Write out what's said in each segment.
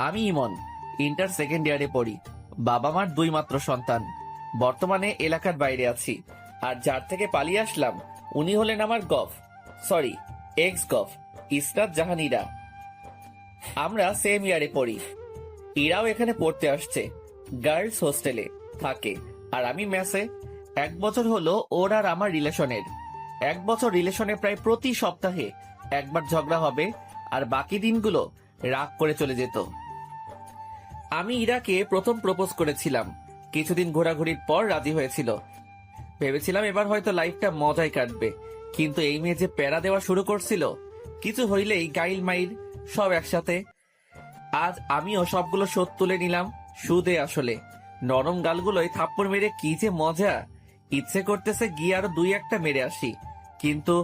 আমি ইমন, inter second ইয়ারে পড়ি। বাবা মার 2 মাত্র সন্তান। বর্তমানে এলাকার বাইরে আছি। আর যার থেকে পালিয়ে আসলাম উনি হলেন আমার এক্স গফ ইসরাত জাহান ইরা। আমরা সেম ইয়ারে পড়ি। ইরাও এখানে পড়তে আসছে, গার্লস হোস্টেলে থাকে আর আমি মেসে। 1 বছর হলো ওর আর আমার রিলেশনের। 1 বছর রিলেশনে প্রায় প্রতি সপ্তাহে একবার ঝগড়া হবে, আর বাকি দিনগুলো রাগ করে চলে যেত। আমি ইরাকে প্রথম প্রপোজ করেছিলাম। কিছুদিন ঘোরাঘুরির পর রাজি হয়েছিল। ভেবেছিলাম এবার হয়তো লাইফটা মজায় কাটবে, কিন্তু এই মেয়ে যে প্যারা দেওয়া শুরু করছিল, কিছু হইলেই গাইল মাইল সব একসাথে। আজ আমিও সবগুলো শোধ তুলে নিলাম সুদে আসলে। নরম গালগুলোই থাপ্পড় মেরে কি যে মজা। ইচ্ছে করতেছে গিয়ে আরো 2-1টা মেরে আসি, কিন্তু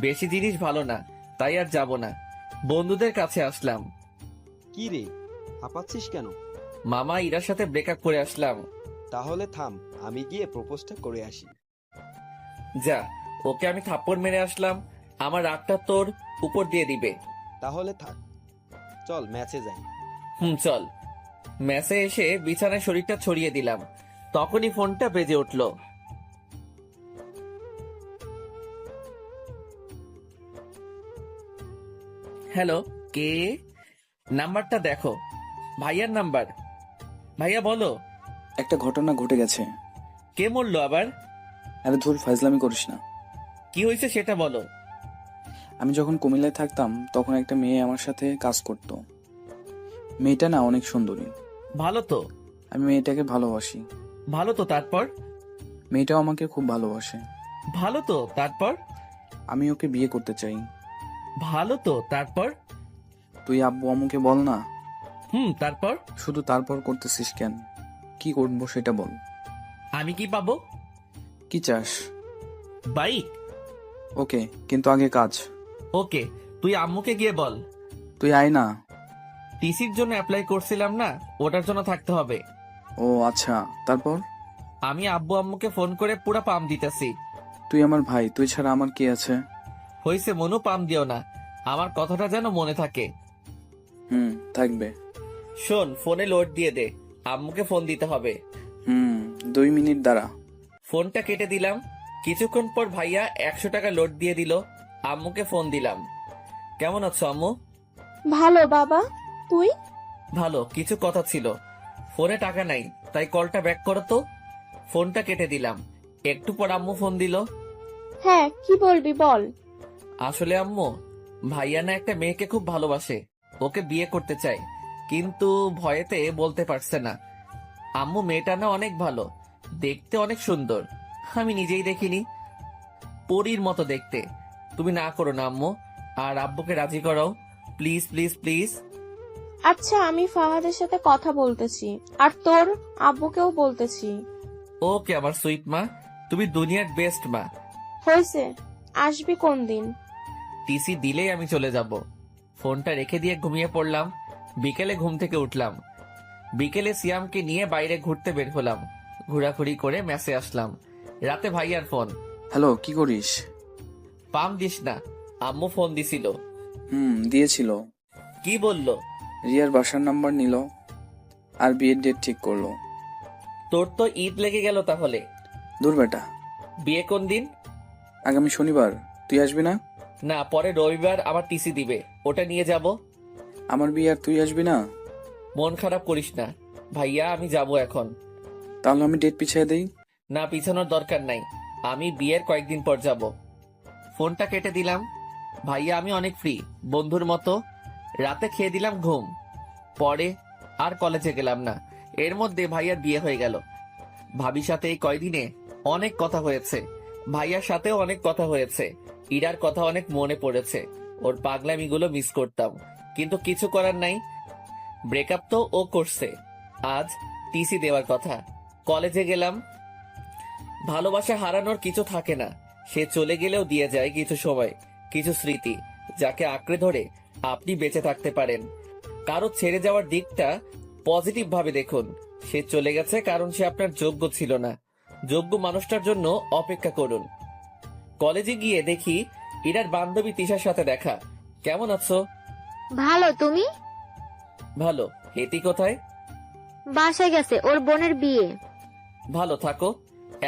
বেশি জিনিস ভালো না, তাই আর যাব না। বন্ধুদের কাছে আসলাম। কি রে, হাঁপাচ্ছিস কেন? মামা ইরার সাথে ব্রেকআপ করে আসলাম। তাহলে থাম, আমি গিয়ে প্রপোজটা করে আসি। যা, ওকে আমি থাপ্পড় মেরে আসলাম, আমার রাগটা তোর উপর দিয়ে দিবে। তাহলে থাক, চল ম্যাচে যাই। চল। ম্যাচে এসে বিছানায় শরীরটা ছড়িয়ে দিলাম, তখনই ফোনটা বেজে উঠল। হ্যালো, কে? নাম্বারটা দেখো। ভাইয়ার নাম্বার। ভাইয়া বলো। একটা ঘটনা ঘটে গেছে। কে মরলো আবার? আরে ধুর, ফাজলামি করিস না। কি হয়েছে সেটা বলো। আমি যখন কুমিল্লায় থাকতাম তখন একটা মেয়ে আমার সাথে কাজ করত। মেয়েটা না অনেক সুন্দরী। ভালো তো। আমি মেয়েটাকে ভালোবাসি। ভালো তো, তারপর? মেয়েটাও আমাকে খুব ভালোবাসে। ভালো তো, তারপর? আমি ওকে বিয়ে করতে চাই। ভালো তো, তারপর? তুই আব্বু আম্মুকে বল না। তারপর? শুধু তারপর করতেছিস কেন? কি করবো সেটা বল। আমি কি পাবো? কি চাস? বাইক। ওকে, কিন্তু আগে কাজ। ওকে, তুই আম্মুকে গিয়ে বল। তুই আয় না। টিসির জন্য অ্যাপ্লাই করছিলাম না, ওটার জন্য থাকতে হবে। ও আচ্ছা, তারপর? আমি আব্বু আম্মুকে ফোন করে পুরা পাম দিতেছি। তুই আমার ভাই, তুই ছাড়া আমার কি আছে? হইছে মনু, পাম দিও না, আমার কথাটা যেন মনে থাকে। থাকবে। শোন, ফোনে লোড দিয়ে দে, আম্মুকে ফোন দিতে হবে। 2 মিনিট দাঁড়া। ফোনটা কেটে দিলাম। কিছুক্ষণ পর ভাইয়া 100 টাকা লোড দিয়ে দিল। আম্মুকে ফোন দিলাম। কেমন আছো আম্মু? ভালো বাবা, তুই? ভালো। কিছু কথা ছিল। ফোনে টাকা নাই, তাই কলটা ব্যাক করো তো। ফোনটা কেটে দিলাম। একটু পর আম্মু ফোন দিল। হ্যাঁ, কি বলবি বল। আসলে আম্মু, ভাইয়া না একটা মেয়েকে খুব ভালোবাসে, ওকে বিয়ে করতে চায়, কিন্তু ভয়েতে বলতে পারছে না। আম্মু, মেয়েটা না অনেক ভালো, দেখতে অনেক সুন্দর, আমি নিজেই দেখিনি, পরীর মতো দেখতে। তুমি না করো না আম্মু, আর আব্বুকে রাজি করাও, প্লিজ প্লিজ প্লিজ। আচ্ছা, আমি ফাহাদের সাথে কথা বলতেছি, আর তোর আব্বুকেও বলতেছি। ওকে আমার সুইট মা, তুমি দুনিয়ার বেস্ট মা। হয়েছে, আসবি কোন দিন? টিসি দিলেই আমি চলে যাব। ফোনটা রেখে দিয়ে ঘুমিয়ে পড়লাম। বিকেলে ঘুম থেকে উঠলাম। বিকেলে সিয়ামকে নিয়ে বাইরে ঘুরতে বের হলাম। ঘোরাঘুরি করে ম্যাসে আসলাম। রাতে ভাইয়ার ফোন। হ্যালো, কি করিস? পাম দিস না, আম্মু ফোন দিছিল। দিয়েছিল। কি বললো? রিয়ার বাসার নাম্বার নিল আর বিয়ের ডেট ঠিক করলো। তোর তো ঈদ লেগে গেল তাহলে। দূর বেটা। বিয়ে কোন দিন? আগামী শনিবার। তুই আসবি না? না, পরে রবিবার আমার টিসি দিবে, ওটা নিয়ে যাব। আমার বিয়ে আর তুই আসবি না? মন খারাপ করিস না ভাইয়া, আমি যাব এখন। তাহলে আমি ডেট পিছিয়ে দেই। না, পিছানোর দরকার নাই, আমি বিয়ের কয়েকদিন পর যাব। ফোনটা কেটে দিলাম। ভাইয়া আমি অনেক ফ্রি, বন্ধুর মতো। রাতে খেয়ে দিলাম ঘুম। পরে আর কলেজে গেলাম না। এর মধ্যে ভাইয়ার বিয়ে হয়ে গেল। ভাবির সাথে এই কয়দিনে অনেক কথা হয়েছে, ভাইয়ার সাথেও অনেক কথা হয়েছে। ইরার কথা অনেক মনে পড়েছে, ওর পাগলামিগুলো মিস করতাম, কিন্তু কিছু করার নাই। ব্রেকআপ তো ও করছে, আজ টিসি দেওয়ার কথা। কলেজে গেলাম। ভালোবাসা হারানোর কিছু থাকে না, সে চলে গেলেও দিয়ে যায় কিছু সময়, কিছু স্মৃতি, যাকে আঁকড়ে ধরে আপনি বেঁচে থাকতে পারেন। কারো ছেড়ে যাওয়ার দিকটা পজিটিভ ভাবে দেখুন। সে চলে গেছে কারণ সে আপনার যোগ্য ছিল না। যোগ্য মানুষটার জন্য অপেক্ষা করুন। কলেজে গিয়ে দেখি ইরার বান্ধবী তিশার সাথে দেখা। কেমন আছো? ভালো, তুমি? ভালো। হেতি কোথায়? বাসায় গেছে, ওর বোনের বিয়ে। ভালো থাকো,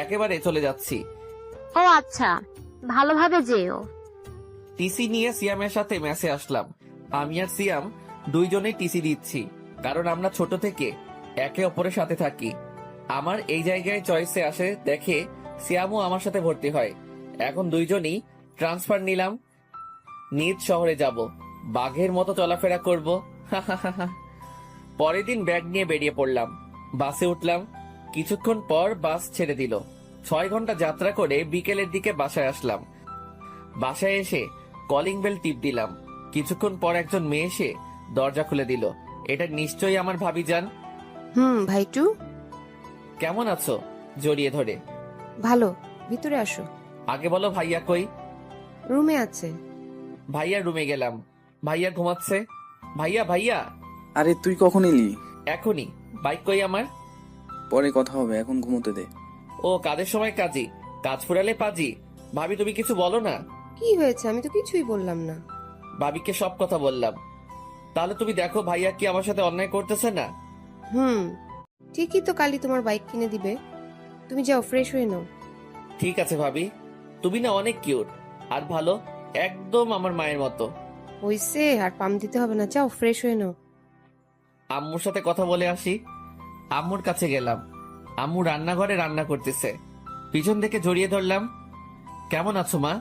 একেবারে চলে যাচ্ছি। ও আচ্ছা, ভালোভাবে যেও। টিসি নিয়ে সিয়ামের সাথে মেসে আসলাম। আমি আর সিয়াম দুইজনেই টিসি দিচ্ছি, কারণ আমরা ছোট থেকে একে অপরের সাথে থাকি। আমার এই জায়গায় চয়েসে আসে দেখে সিয়ামও আমার সাথে ভর্তি হয়। এখন দুইজনই ট্রান্সফার নিলাম, নিজ শহরে যাব, বাঘের মতো চলাফেরা করব। পরের দিন ব্যাগ নিয়ে বেরিয়ে পড়লাম। বাসে উঠলাম, কিছুক্ষণ পর বাস ছেড়ে দিল। 6 ঘন্টা যাত্রা করে বিকেলের দিকে বাসায় আসলাম। বাসায় এসে কলিং বেল টিপ দিলাম। কিছুক্ষণ পর একজন মেয়ে এসে দরজা খুলে দিল। এটা নিশ্চয়ই আমার ভাবি যান। ভাইটু, কেমন আছো? জড়িয়ে ধরে। ভালো, ভিতরে আসো। আগে বলো ভাইয়া কই? রুমে আছে। ভাইয়ার রুমে গেলাম। ভাইয়া ঘুমাচ্ছে। ভাইয়া ভাইয়া। আরে তুই কখন এলি? এখনই। বাইক কই আমার? পরে কথা হবে, এখন ঘুমোতে দে। ও কাজের সময় কাজী, কাজ ফুরালে পাজি। ভাবি তুমি কিছু বলো না। কি হয়েছে? আমি তো কিছুই বললাম না। ভাবিকে সব কথা বললাম। তাহলে তুমি দেখো ভাইয়া কি আমার সাথে অন্যায় করতেছে না? ঠিকই তো, কালই তোমার বাইক কিনে দিবে। তুমি যাও, ফ্রেশ হয়ে নাও। ঠিক আছে ভাবি, তুমি না অনেক কিউট আর ভালো, একদম আমার মায়ের মতো। হইছে, আর পাম দিতে হবে না, যাও ফ্রেশ হয়ে নাও। আম্মুর সাথে কথা বলে আসি। আম্মুর কাছে গেলাম। আম্মু রান্নাঘরে রান্না করতেছে। পিছন থেকে জড়িয়ে ধরলাম। কেমন আছো মা?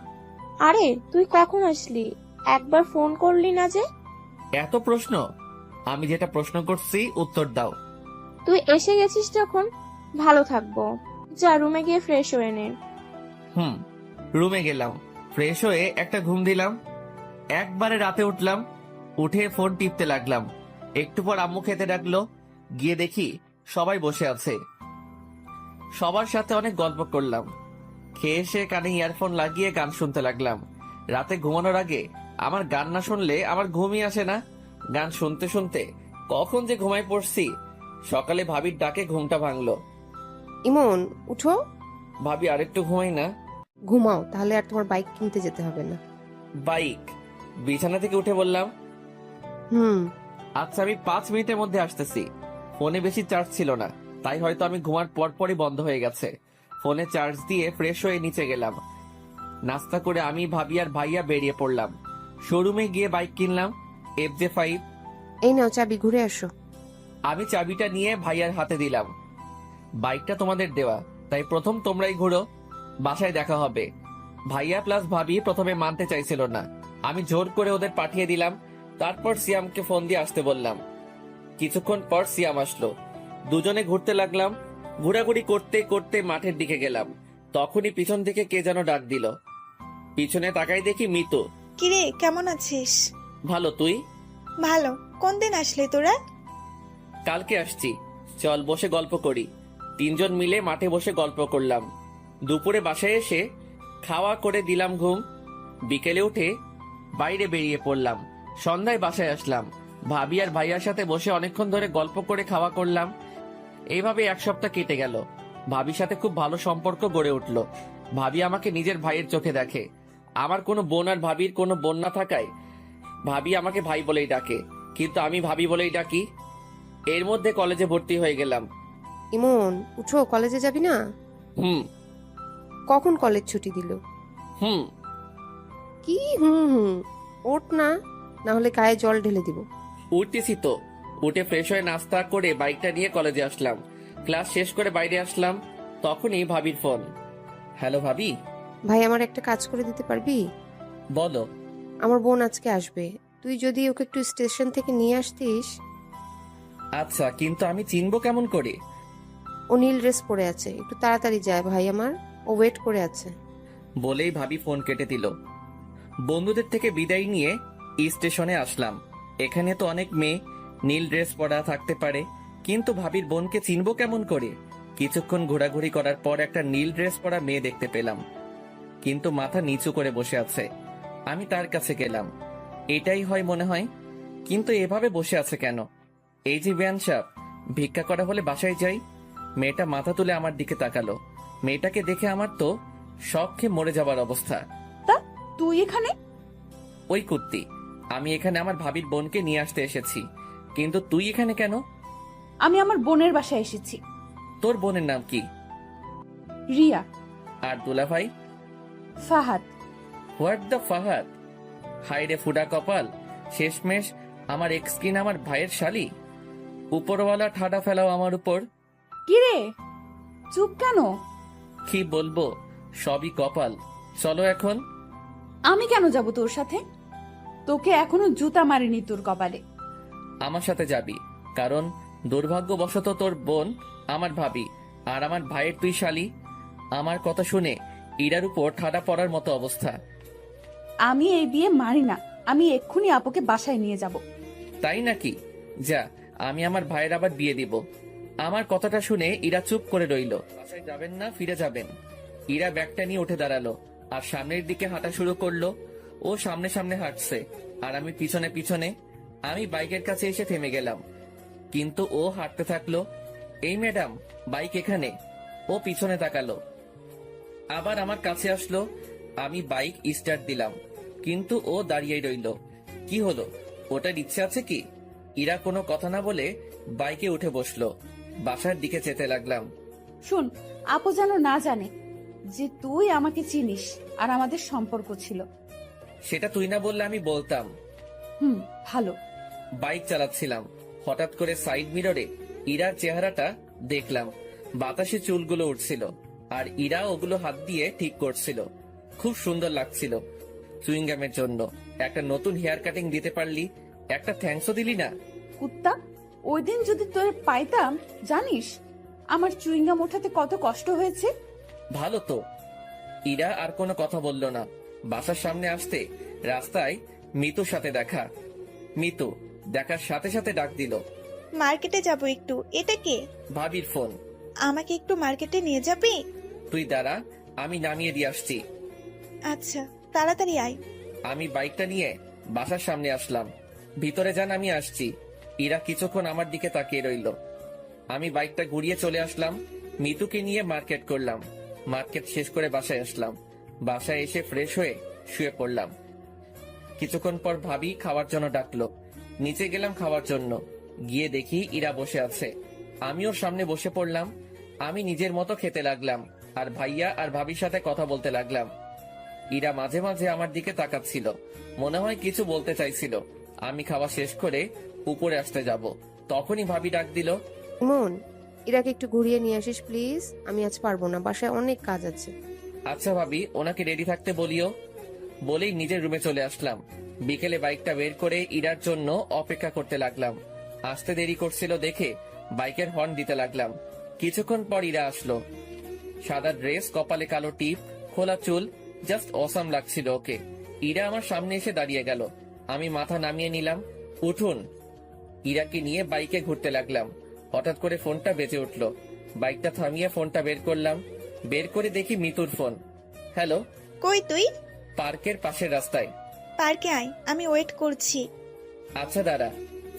আরে তুই কখন আসলি? একবার ফোন করলি না যে? এত প্রশ্ন? আমি যেটা প্রশ্ন করছি উত্তর দাও। তুই এসে গেছিস যখন, ভালো থাকবো। যা রুমে গিয়ে ফ্রেশ হয়ে নে। রুমে গেলাম, ফ্রেশ হয়ে একটা ঘুম দিলাম। একবারে রাতে উঠলাম, উঠে ফোন টিপতে লাগলাম। একটু পর আম্মু খেতে ডাকলো। গিয়ে দেখি সবাই বসে আছে। সবার সাথে অনেক গল্প করলাম। খেয়ে এসে কানে ইয়ারফোন লাগিয়ে গান শুনতে লাগলাম। রাতে ঘুমানোর আগে আমার গান না শুনলে আমার ঘুমই আসে না। গান শুনতে শুনতে কখন যে ঘুমায় পড়ছি। সকালে ভাবির ডাকে ঘুমটা ভাঙলো। ইমন, উঠো। ভাবি আরেকটু ঘুমাই না? ঘুমাও, তাহলে আর তোমার বাইক কিনতে যেতে হবে না। বাইক? বিছানা থেকে উঠে বললাম, আচ্ছা আমি 5 মিনিটের মধ্যে আসতেছি। ফোনে বেশি চার্জ ছিল না, তাই হয়তো আমি ঘুমার পরপরই বন্ধ হয়ে গেছে। ফোনে চার্জ দিয়ে ফ্রেশ হয়ে নিচে গেলাম। নাস্তা করে আমি, ভাবি আর ভাইয়া বেরিয়ে পড়লাম। শোরুমে গিয়ে বাইক কিনলাম, FJ5। এই নাও চাবি, ঘুরে আসো। আমি চাবিটা নিয়ে ভাইয়ার হাতে দিলাম। বাইকটা তোমাদের দেওয়া, তাই প্রথম তোমরাই ঘুরো, বাসায় দেখা হবে। ভাইয়া প্লাস ভাবি প্রথমে মানতে চাইছিল না। আমি জোর করে ওদের পাঠিয়ে দিলাম। তারপর সিয়ামকে ফোন দিয়ে আসতে বললাম। কিছুক্ষণ পর সিয়াম আসলো। দুজনে ঘুরতে লাগলাম। ঘোরাঘুরি করতে করতে মাঠের দিকে গেলাম। তখনই পিছন থেকে কে যেন ডাক দিল। পিছনে তাকাই দেখি মিতু। কিরে, কেমন আছিস? ভালো, তুই? ভালো। কোন দিন আসলি তোরা? কালকে আসছি, চল বসে গল্প করি। 3 জন মিলে মাঠে বসে গল্প করলাম। দুপুরে বাসায় এসে খাওয়া করে দিলাম ঘুম। বিকেলে উঠে বাইরে বেরিয়ে পড়লাম। সন্ধ্যায় বাসায় আসলাম। ভাবি আর ভাইয়ার সাথে বসে অনেকক্ষণ ধরে গল্প করে খাওয়া করলাম। এইভাবে 1 সপ্তাহ কেটে গেল। ভাবির সাথে খুব ভালো সম্পর্ক গড়ে উঠল। ভাবি আমাকে নিজের ভাইয়ের চোখে দেখে। আমার কোনো বোন আর ভাবির কোনো বোন না থাকায় ভাবি আমাকে ভাই বলেই ডাকে, কিন্তু আমি ভাবি বলেই ডাকি। এর মধ্যে কলেজে ভর্তি হয়ে গেলাম। ইমন, উঠো, কলেজে যাবি না? কখন কলেজ ছুটি দিল? কি ওঠ না, না হলে গায়ে জল ঢেলে দিব। উঠতেছি তো। উঠে ফ্রেশ হয়ে নাস্তা করে বাইকটা নিয়ে কলেজে আসলাম। ক্লাস শেষ করে বাইরে আসলাম, তখনই ভাবির ফোন। হ্যালো ভাবি। ভাই, আমার একটা কাজ করে দিতে পারবি? বলো। আমার বোন আজকে আসবে, তুই যদি ওকে একটু স্টেশন থেকে নিয়ে আসতিস। আচ্ছা, কিন্তু আমি চিনবো কেমন করে? ও নীল ড্রেস পরে আছে, একটু তাড়াতাড়ি যায় ভাই আমার, ও ওয়েট করে আছে। বলেই ভাবি ফোন কেটে দিল। বন্ধুদের থেকে বিদায় নিয়ে স্টেশনে আসলাম। এখানে তো অনেক মেয়ে নীল ড্রেস পরা থাকতে পারে, কিন্তু ভাবির বোনকে চিনবো কেমন করে? কিছুক্ষণ ঘোরাঘুরি করার পর একটা নীল ড্রেস পরা মেয়ে দেখতে পেলাম, কিন্তু মাথা নিচু করে বসে আছে। আমি তার কাছে গেলাম। এটাই হয় মনে হয়, কিন্তু এভাবে বসে আছে কেন? এই যে বিয়ান সাহেব, ভিক্ষা করা হলে বাসায় যাই। মেয়েটা মাথা তুলে আমার দিকে তাকালো। মেয়েটাকে দেখে আমার তো শখ খেয়ে মরে যাবার অবস্থা। তুই এখানে? ওই কুত্তি, আমি এখানে আমার ভাবির বোনকে নিয়ে আসতে এসেছি। কিন্তু তুই এখানে কেন? আমি আমার বোনের বাসায় এসেছি। তোর বোনের নাম কি? রিয়া। আর দুলাভাই? ফাহাদ। What the Fahad? হাইরে ফুডা কপাল, শেষমেশ আমার এক্স কিনা আমার ভাইয়ের শালি। উপরওয়ালা ঠাডা ফেলাও আমার উপর। কিরে চুপ কেন? কি বলবো, সবই কপাল। চলো এখন। আমি কেন যাব তোর সাথে? তোকে এখনো জুতা মারিনি তোর কপালে। আমার সাথে যাবি, কারণ দুর্ভাগ্যবশত তোর বোন আমার ভাবি আর আমার ভাইয়ের তুই শালি। আমার কথা শুনে ইরার উপর ঠাডা পড়ার মতো অবস্থা। আমি এই বিয়ে মারি না। আমি এক্ষুনি আপুকে বাসায় নিয়ে যাব। তাই নাকি? যা, আমি আমার ভাইয়ের আবার বিয়ে দিব। আমার কথাটা শুনে ইরা চুপ করে রইল। বাসায় যাবেন না ফিরে যাবেন? ইরা ব্যাগটা নিয়ে উঠে দাঁড়ালো আর সামনের দিকে হাঁটা শুরু করলো। ও সামনে সামনে হাঁটছে আর আমি পিছনে পিছনে। আমি বাইকের কাছে এসে থেমে গেলাম, কিন্তু ও হাঁটতে থাকলো। এই ম্যাডাম, বাইক এখানে। ও পিছনে তাকালো, আবার আমার কাছে আসলো। আমি বাইক স্টার্ট দিলাম, কিন্তু ও দাঁড়িয়েই রইল। কি হলো, ওটার ইচ্ছে আছে কি? ইরা কোনো কথা না বলে বাইকে উঠে বসলো। বাসার দিকে যেতে লাগলাম। শুন, আপু যেন না জানে যে তুই আমাকে চিনিস আর আমাদের সম্পর্ক ছিল। সেটা তুই না বললে আমি বলতাম। ভালো। বাইক চালাচ্ছিলাম, হঠাৎ করে সাইড মিররে ইরার চেহারাটা দেখলাম। বাতাসে চুলগুলো উঠছিল আর ইরা ওগুলো হাত দিয়ে ঠিক করছিল। খুব সুন্দর লাগছিল। চুইংগামের জন্য একটা নতুন হেয়ার কাটিং দিতে পারলি, একটা থ্যাঙ্কসও দিলি না। কুত্তা, ওই দিন যদি তোর পাইতাম, জানিস আমার চুইংগাম ওঠাতে কত কষ্ট হয়েছে। ভালো তো। ইরা আর কোনো কথা বলল না। বাসার সামনে আসতে রাস্তায় মিতুর সাথে দেখা। মিতু দেখার সাথে সাথে ডাক দিল, মার্কেটে যাব একটু। এটা কে? ভাবির ফোন। আমাকে একটু মার্কেটে নিয়ে যাবি? তুই দাঁড়া, আমি নামিয়ে দিয়ে আসছি। আচ্ছা, তাড়াতাড়ি আয়। আমি বাইকটা নিয়ে বাসার সামনে আসলাম। ভিতরে যান, আমি আসছি। ইরা কিছুক্ষণ আমার দিকে তাকিয়ে রইল। আমি বাইকটা ঘুরিয়ে চলে আসলাম। মিতুকে নিয়ে মার্কেট করলাম। মার্কেট শেষ করে বাসায় আসলাম। বাসায় এসে ফ্রেশ হয়ে শুয়ে পড়লাম। কিছুক্ষণ পর ভাবি খাওয়ার জন্য ডাকলো। নিচে গেলাম খাওয়ার জন্য। গিয়ে দেখি ইরা বসে আছে। আমি ওর সামনে বসে পড়লাম। আমি নিজের মতো খেতে লাগলাম আর ভাইয়া আর ভাবির সাথে কথা বলতে লাগলাম। ইরা মাঝে মাঝে আমার দিকে তাকাচ্ছিল, মনে হয় কিছু বলতে চাইছিল। আমি খাওয়া শেষ করে উপরে আসতে যাব, তখনই ভাবি ডাক দিল, মন, ইরাকে একটু ঘুরিয়ে নিয়ে আসিস প্লিজ। আমি আজ পারবো না, বাসায় অনেক কাজ আছে। আচ্ছা ভাবি, ওনাকে রেডি থাকতে বলিও। বলেই নিজের রুমে চলে আসলাম। বিকেলে বাইকটা বের করে ইরার জন্য অপেক্ষা করতে লাগলাম। আসতে দেরি করছিল দেখে বাইকের হর্ন দিতে লাগলাম। কিছুক্ষণ পর ইরা আসলো। সাদা ড্রেস, কপালে কালো টিপ, খোলা চুল, জাস্ট অসাম লাগছিল ওকে। ইরা আমার সামনে এসে দাঁড়িয়ে গেল। আমি মাথা নামিয়ে নিলাম। উঠুন। ইরাকে নিয়ে বাইকে ঘুরতে লাগলাম। হঠাৎ করে ফোনটা বেজে উঠলো। বাইকটা থামিয়ে ফোনটা বের করলাম। বের করে দেখি মিতুর ফোন। হ্যালো। কই তুই? পার্কের পাশের রাস্তায়। পার্কে আয়, আমি ওয়েট করছি। আচ্ছা দাঁড়া।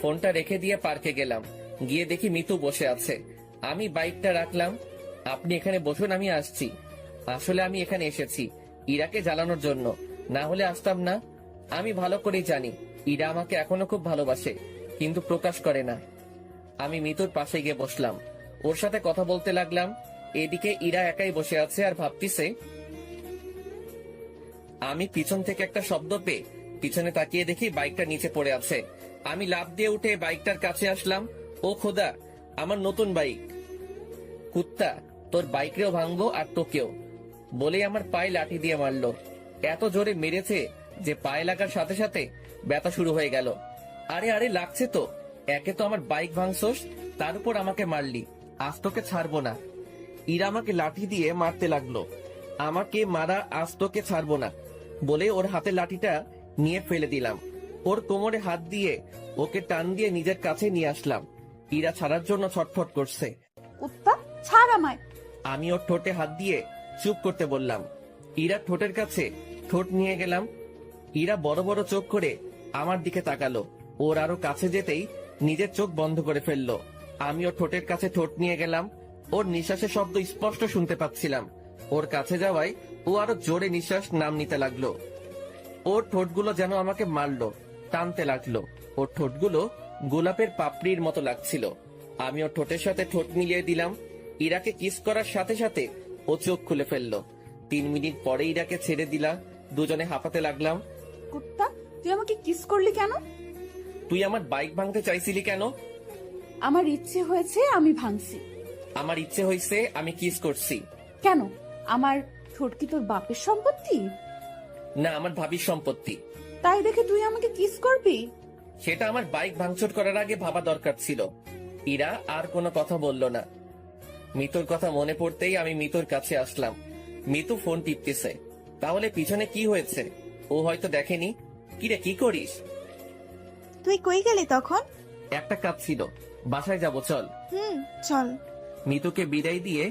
ফোনটা রেখে দিয়ে পার্কে গেলাম। গিয়ে দেখি মিতু বসে আছে। আমি বাইকটা রাখলাম। আপনি এখানে বসুন, আমি আসছি। আসলে আমি এখানে এসেছি ইরাকে জ্বালানোর জন্য, না হলে আসতাম না। আমি ভালো করেই জানি ইরা আমাকে এখনো খুব ভালোবাসে, কিন্তু প্রকাশ করে না। আমি মিতুর পাশে গিয়ে বসলাম, ওর সাথে কথা বলতে লাগলাম। এদিকে ইরা একাই বসে আছে আর ভাবতিছে। আমি পিছন থেকে একটা শব্দ পেয়ে পিছনে তাকিয়ে দেখি বাইকটা নিচে পড়ে আছে। আমি লাফ দিয়ে উঠে বাইকটার কাছে আসলাম। ও খোদা, আমার নতুন বাইক। কুত্তা, তোর বাইকেও ভাঙবো আর তোকেও, বলেই আমার পায়ে লাঠি দিয়ে মারলো। এত জোরে মেরেছে যে পায়ে লাগার সাথে সাথে ব্যথা শুরু হয়ে গেল। আরে আরে লাগছে তো। একে তো আমার বাইক ভাঙছস, তার উপর আমাকে মারলি। আজ তোকে ছাড়বো না। ইরা আমাকে লাঠি দিয়ে মারতে লাগলো। আমাকে মারা আজ তোকে ছাড়বো না বলে ওর হাতে লাঠিটা নিয়ে ফেলে দিলাম। ওর কোমরে হাত দিয়ে ওকে টান দিয়ে নিজের কাছে নিয়ে আসলাম। ইরা ছাড়ার জন্য ছটফট করছে। কুত্তা, ছাড় আমায়। আমি ওর ঠোঁটে হাত দিয়ে চুপ করতে বললাম। ইরা ঠোঁটের কাছে ঠোঁট নিয়ে গেলাম। ইরা বড় বড় চোখ করে আমার দিকে তাকালো। ওর আরো কাছে যেতেই নিজের চোখ বন্ধ করে ফেললো। আমি ওর ঠোঁটের কাছে ঠোঁট নিয়ে গেলাম। ওর নিঃশ্বাসের শব্দ স্পষ্ট শুনতে পাচ্ছিলাম। ওর কাছে যাওয়ায় ও আরো জোরে নিঃশ্বাস নাম নিতে লাগলো। ওর ঠোঁটগুলো যেন আমাকে মারলো, টানতে লাগলো। ওর ঠোঁটগুলো গোলাপের পাপড়ির মতো লাগছিল। আমি ওর ঠোঁটের সাথে ঠোঁট মিলিয়ে দিলাম। ইরাকে কিস করার সাথে সাথে ও চোখ খুলে ফেললো। 3 মিনিট পরে ইরাকে ছেড়ে দিলা। দুজনে হাঁপাতে লাগলাম। কুত্তা, তুই আমাকে কিস করলি কেন? তুই আমার বাইক ভাঙতে চাইছিলি কেন? আমার ইচ্ছে হয়েছে, আমি ভাঙছি। আমার ইচ্ছে হয়েছে, আমি কিস করছি। কেন? আমার ঠোঁট কি তোর বাপের সম্পত্তি? না, আমার ভাবির সম্পত্তি। তাই দেখে তুই আমাকে কিস করবি? সেটা আমার বাইক ভাঙচুর করার আগে ভাবা দরকার ছিল। ইরা আর কোনো কথা বলল না। মিতুর কথা মনে পড়তেই আমি মিতুর কাছে আসলাম। মিতু ফোন টিপতেছে। তাহলে পিছনে কি হয়েছে ও হয়তো দেখেনি। কিরে, কি করিস? তুই কই গেলি তখন? একটা কাজ ছিল, বাসায় যাব, চল। চল। মিতুকে বিদায় দিয়ে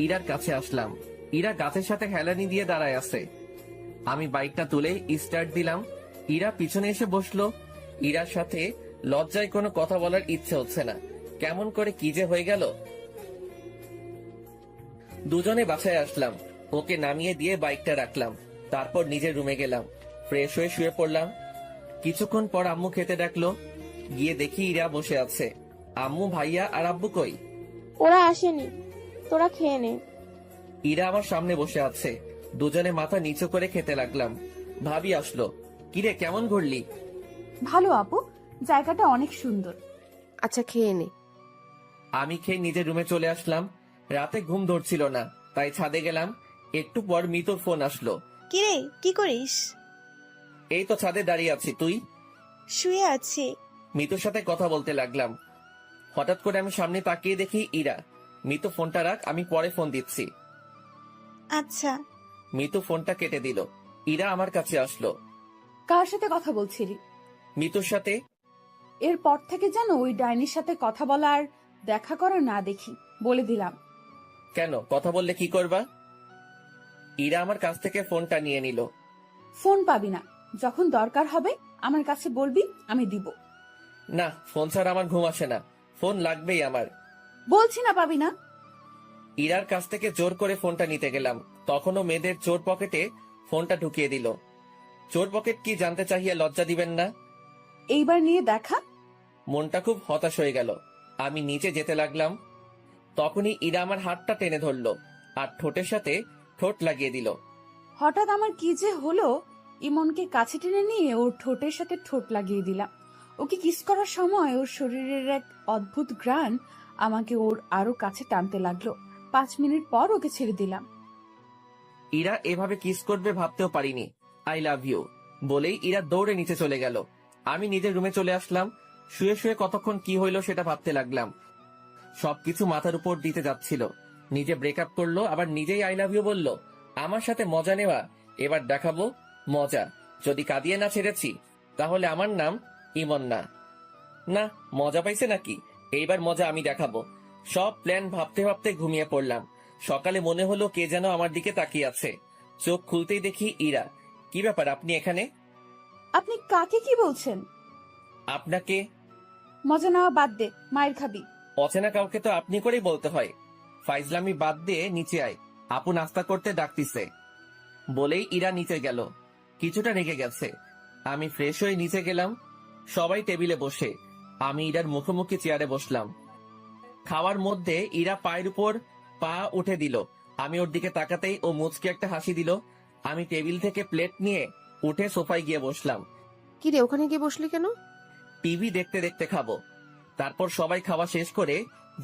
ইরার কাছে আসলাম। ইরা গাছের সাথে হেলানি দিয়ে দাঁড়ায় আছে। আমি বাইকটা তুলে স্টার্ট দিলাম। ইরা পিছনে এসে বসলো। ইরার সাথে লজ্জায় কোনো কথা বলার ইচ্ছে হচ্ছে না। কেমন করে কি যে হয়ে গেল। দুজনে বাসায় আসলাম। ওকে নামিয়ে দিয়ে বাইকটা রাখলাম। তারপর নিজের রুমে গেলাম। ফ্রেশ হয়ে শুয়ে পড়লাম। কিছুক্ষণ পর আম্মু খেতে ডাকলো। গিয়ে দেখি ইরা বসে আছে। আম্মু, ভাইয়া আর আব্বু কই? ওরা আসেনি, তোরা খেয়ে নে। ইরা আমার সামনে বসে আছে। দুজনে মাথা নিচু করে খেতে লাগলাম। ভাবি আসলো। কিরে, কেমন ঘুরলি? ভালো আপু, জায়গাটা অনেক সুন্দর। আচ্ছা, খেয়ে নে। আমি খেয়ে নিজের রুমে চলে আসলাম। রাতে ঘুম ধরছিল না, তাই ছাদে গেলাম। একটু পর মিতুর ফোন আসলো। কিরে, কি করিস? এই তো ছাদে দাঁড়িয়ে আছি, তুই? শুয়ে আছি। মিতুর সাথে কথা বলতে লাগলাম। হঠাৎ করে আমি সামনে তাকিয়ে দেখি ইরা। মিতু, ফোনটা রাখ, আমি পরে ফোন দিচ্ছি। আচ্ছা। মিতু ফোনটা কেটে দিল। ইরা আমার কাছে আসলো। কার সাথে কথা বলছিলি? মিতুর সাথে। এরপর থেকে যেন ওই ডাইনির সাথে কথা বলা আর দেখা করা না দেখি, বলে দিলাম। কেন, কথা বললে কি করবা? ইরা আমার কাছ থেকে ফোনটা নিয়ে নিল। ফোন পাবি না, যখন দরকার হবে আমার কাছে বলবি, আমি দিব। না, ফোন ছাড়া আমার ঘুম আসে না। ফোন লাগবেই আমার। বলছি না পাবি না। ইরার কাছ থেকে জোর করে ফোনটা নিতে গেলাম, তখনও মেয়েদের চোর পকেটে ফোনটা ঢুকিয়ে দিল। চোর পকেট কি জানতে চাহিয়ে লজ্জা দিবেন না? এইবার নিয়ে দেখা। মনটা খুব হতাশ হয়ে গেল। আমি নিচে যেতে লাগলাম। তখনই ইরা আমার হাতটা টেনে ধরলো আর ঠোঁটের সাথে ঠোঁট লাগিয়ে দিল। হঠাৎ আমার কি যে হলো, ইমনকে কাছে টেনে নিয়ে ওর ঠোঁটের সাথে ঠোঁট লাগিয়ে দিলাম। ওকে কিস করার সময় ওর শরীরের এক অদ্ভুত ঘ্রাণ আমাকে ওর আরো কাছে টানতে লাগলো। 5 মিনিট পর ওকে ছেড়ে দিলাম। ইরা এভাবে কিস করবে ভাবতেও পারিনি। আই লাভ ইউ বলেই ইরা দৌড়ে নিচে চলে গেল। আমি নিজের রুমে চলে আসলাম। শুয়ে শুয়ে কতক্ষণ কি হইলো সেটা ভাবতে লাগলাম। সবকিছু মাথার উপর দিতে যাচ্ছিল। নিজে ব্রেকআপ করলো, আবার নিজেই আই লাভ ইউ বললো। আমার সাথে মজা নেওয়া, এবার দেখাবো মজা। যদি কাঁদিয়ে না ছেড়েছি তাহলে আমার নাম ইমন না। না, মজা পাইছে নাকি? এইবার মজা আমি দেখাবো। সব প্ল্যান ভাবতে ভাবতে ঘুমিয়ে পড়লাম। সকালে মনে হলো কে যেন আমার দিকে তাকিয়ে আছে। চোখ খুলতেই দেখি ইরা। কি ব্যাপার, আপনি এখানে? আপনি কাকে কি বলছেন? আপনাকে। মজা নেওয়া বাদ দে, মায়ের খাবি। অচেনা কাউকে তো আপনি করেই বলতে হয়। ফাইজলামি বাদ দিয়ে নিচে আয়, আপু নাস্তা করতে ডাকতিছে বলেই ইরা নিচে গেল। কিছুটা রেগে গেছে। আমি ফ্রেশ হয়ে নিচে গেলাম। সবাই টেবিলে বসে, আমি ইরার মুখোমুখি চেয়ারে বসলাম। খাওয়ার মধ্যে ইরা পায়ের উপর পা উঠে দিল। আমি ওর দিকে তাকাতেই ও মুচকে একটা হাসি দিল। আমি টেবিল থেকে প্লেট নিয়ে উঠে সোফায় গিয়ে বসলাম। কি রে, ওখানে গিয়ে বসলি কেন? টিভি দেখতে দেখতে খাবো। তারপর সবাই খাওয়া শেষ করে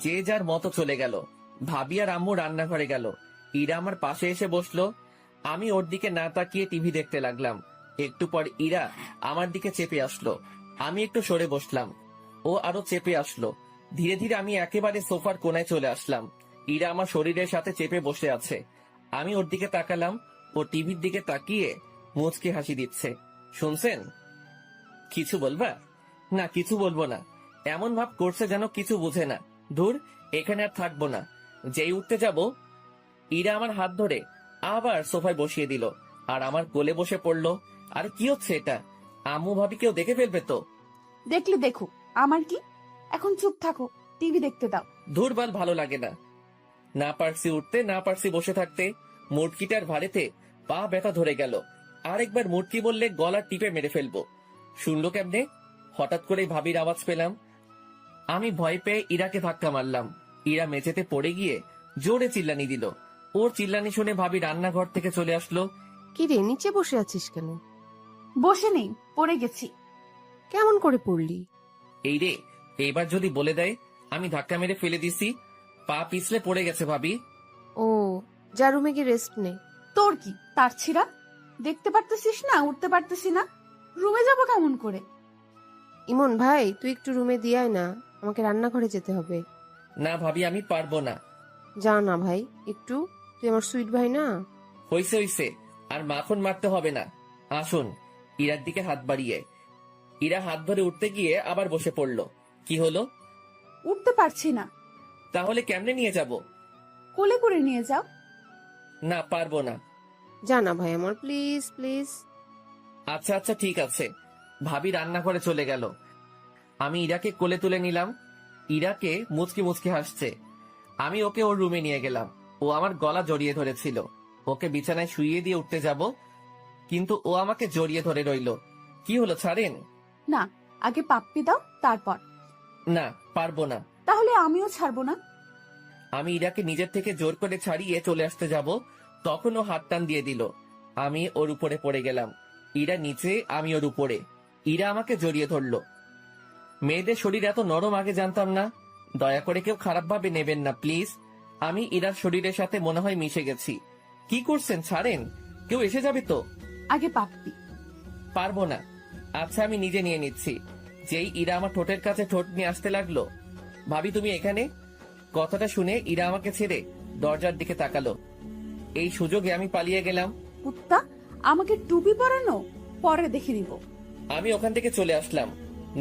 যে যার মতো চলে গেল। ভাবি আর আম্মু রান্নাঘরে গেল। ইরা আমার পাশে এসে বসলো। আমি ওর দিকে না তাকিয়ে টিভি দেখতে লাগলাম। একটু পর ইরা আমার দিকে চেপে আসলো। আমি একটু সরে বসলাম। ও আরো চেপে আসলো। ধীরে ধীরে আমি একেবারে সোফার কোনায় চলে আসলাম। ইরা আমার শরীরের সাথে চেপে বসে আছে। আমি ওর দিকে তাকালাম। ও টিভির দিকে তাকিয়ে মুচকি হাসি দিচ্ছে। শুনছেন? কিছু বলবা? না, কিছু বলবো না। এমন ভাব করছে যেন কিছু বুঝে না। ধুর, এখানে আর থাকবো না। যেই উঠতে যাব, ইরা আমার হাত ধরে আবার সোফায় বসিয়ে দিল আর আমার কোলে বসে পড়লো। আর কি হচ্ছে এটা? আম্মু ভাবি কেউ দেখে ফেলবে তো। দেখলে দেখুক, আমার কি। এখন চুপ থাকো, টিভি দেখতে দাও। ধুরবাল, ভালো লাগে না। না পারছি উঠতে, না পারছি বসে থাকতে। মুটকিটার ভারেতে পা ব্যথা ধরে গেল। আরেকবার মুটকি বললে গলা টিপে মেরে ফেলবো। শুনলো কেমনে? হঠাৎ করে ভাবির আওয়াজ পেলাম। আমি ভয় পেয়ে ইরাকে ধাক্কা মারলাম। ইরা মেঝেতে পড়ে গিয়ে জোরে চিল্লানি দিল। ওর চিল্লানি শুনে ভাবি রান্নাঘর থেকে চলে আসলো। কি রে, নিচে বসে আছিস কেন? বসে নেই, পড়ে গেছি। কেমন করে পড়লি? এই রে, এইবার যদি বলে দেয় আমি ধাক্কা মেরে ফেলে দিছি, পা পিছলে পড়ে গেছে ভাবি। ও, যা রুমে গিয়ে রেস্ট নে। তোর কি তার ছিড়া? দেখতে পারতেছিস না উঠতে পারতেছি না, রুমে যাব কেমন করে? ইমন ভাই, তুই একটু রুমে দিয়ে আয় না, আমাকে রান্নাঘরে যেতে হবে। না ভাবি, আমি পারবো না। যা না ভাই একটু, তুই আমার সুইট ভাই না। হইছে হইছে, আর মাখন মারতে হবে না। আসুন। ইরার দিকে হাত বাড়িয়ে ইরা হাত ধরে উঠতে গিয়ে আবার বসে পড়লো। কি হলো? উঠতে পারছি না। তাহলে কেমনে নিয়ে যাব? কোলে করে নিয়ে যাও। না, পারবো না। যা না ভাই আমার, প্লিজ প্লিজ। আচ্ছা আচ্ছা ঠিক আছে। ভাবি রান্নাঘরে চলে গেল। আমি ইরাকে কোলে তুলে নিলাম। ইরাকে মুচকি মুচকি হাসছে। আমি ওকে ওর রুমে নিয়ে গেলাম। ও আমার গলা জড়িয়ে ধরেছিল। ওকে বিছানায় শুইয়ে দিয়ে উঠতে যাব, কিন্তু ও আমাকে জড়িয়ে ধরে রইল। কি হলো, ছাড়েন? না, আগে পাপ্পি দাও তারপর। না, পারবো না। তাহলে আমিও ছাড়বো না। আমি ইরাকে নিজের থেকে জোর করে ছাড়িয়ে চলে আসতে যাব, তখন ও হাত টান দিয়ে দিল। আমি ওর উপরে পড়ে গেলাম। ইরা নিচে, আমি ওর উপরে। ইরা আমাকে জড়িয়ে ধরলো। মেয়েদের শরীর এত নরম আগে জানতাম না। দয়া করে কেউ খারাপ ভাবে নেবেন না প্লিজ। আমি ইরার শরীরের সাথে মনে হয় মিশে গেছি। কি করছেন, ছাড়েন। কেউ এসে যাবে তো। আগে পাপ্পি। পারবো না। আচ্ছা, আমি নিজে নিয়ে নিচ্ছি। যেই ইরা আমার ঠোঁটের কাছে ঠোঁট নিয়ে আসতে লাগলো, ভাবি তুমি এখানে? কথাটা শুনে ইরা আমাকে ছেড়ে দরজার দিকে তাকালো। এই সুযোগে আমি পালিয়ে গেলাম। কুত্তা, আমাকে টুপি পরানো পরে দেখে নিব। আমি ওখান থেকে চলে আসলাম।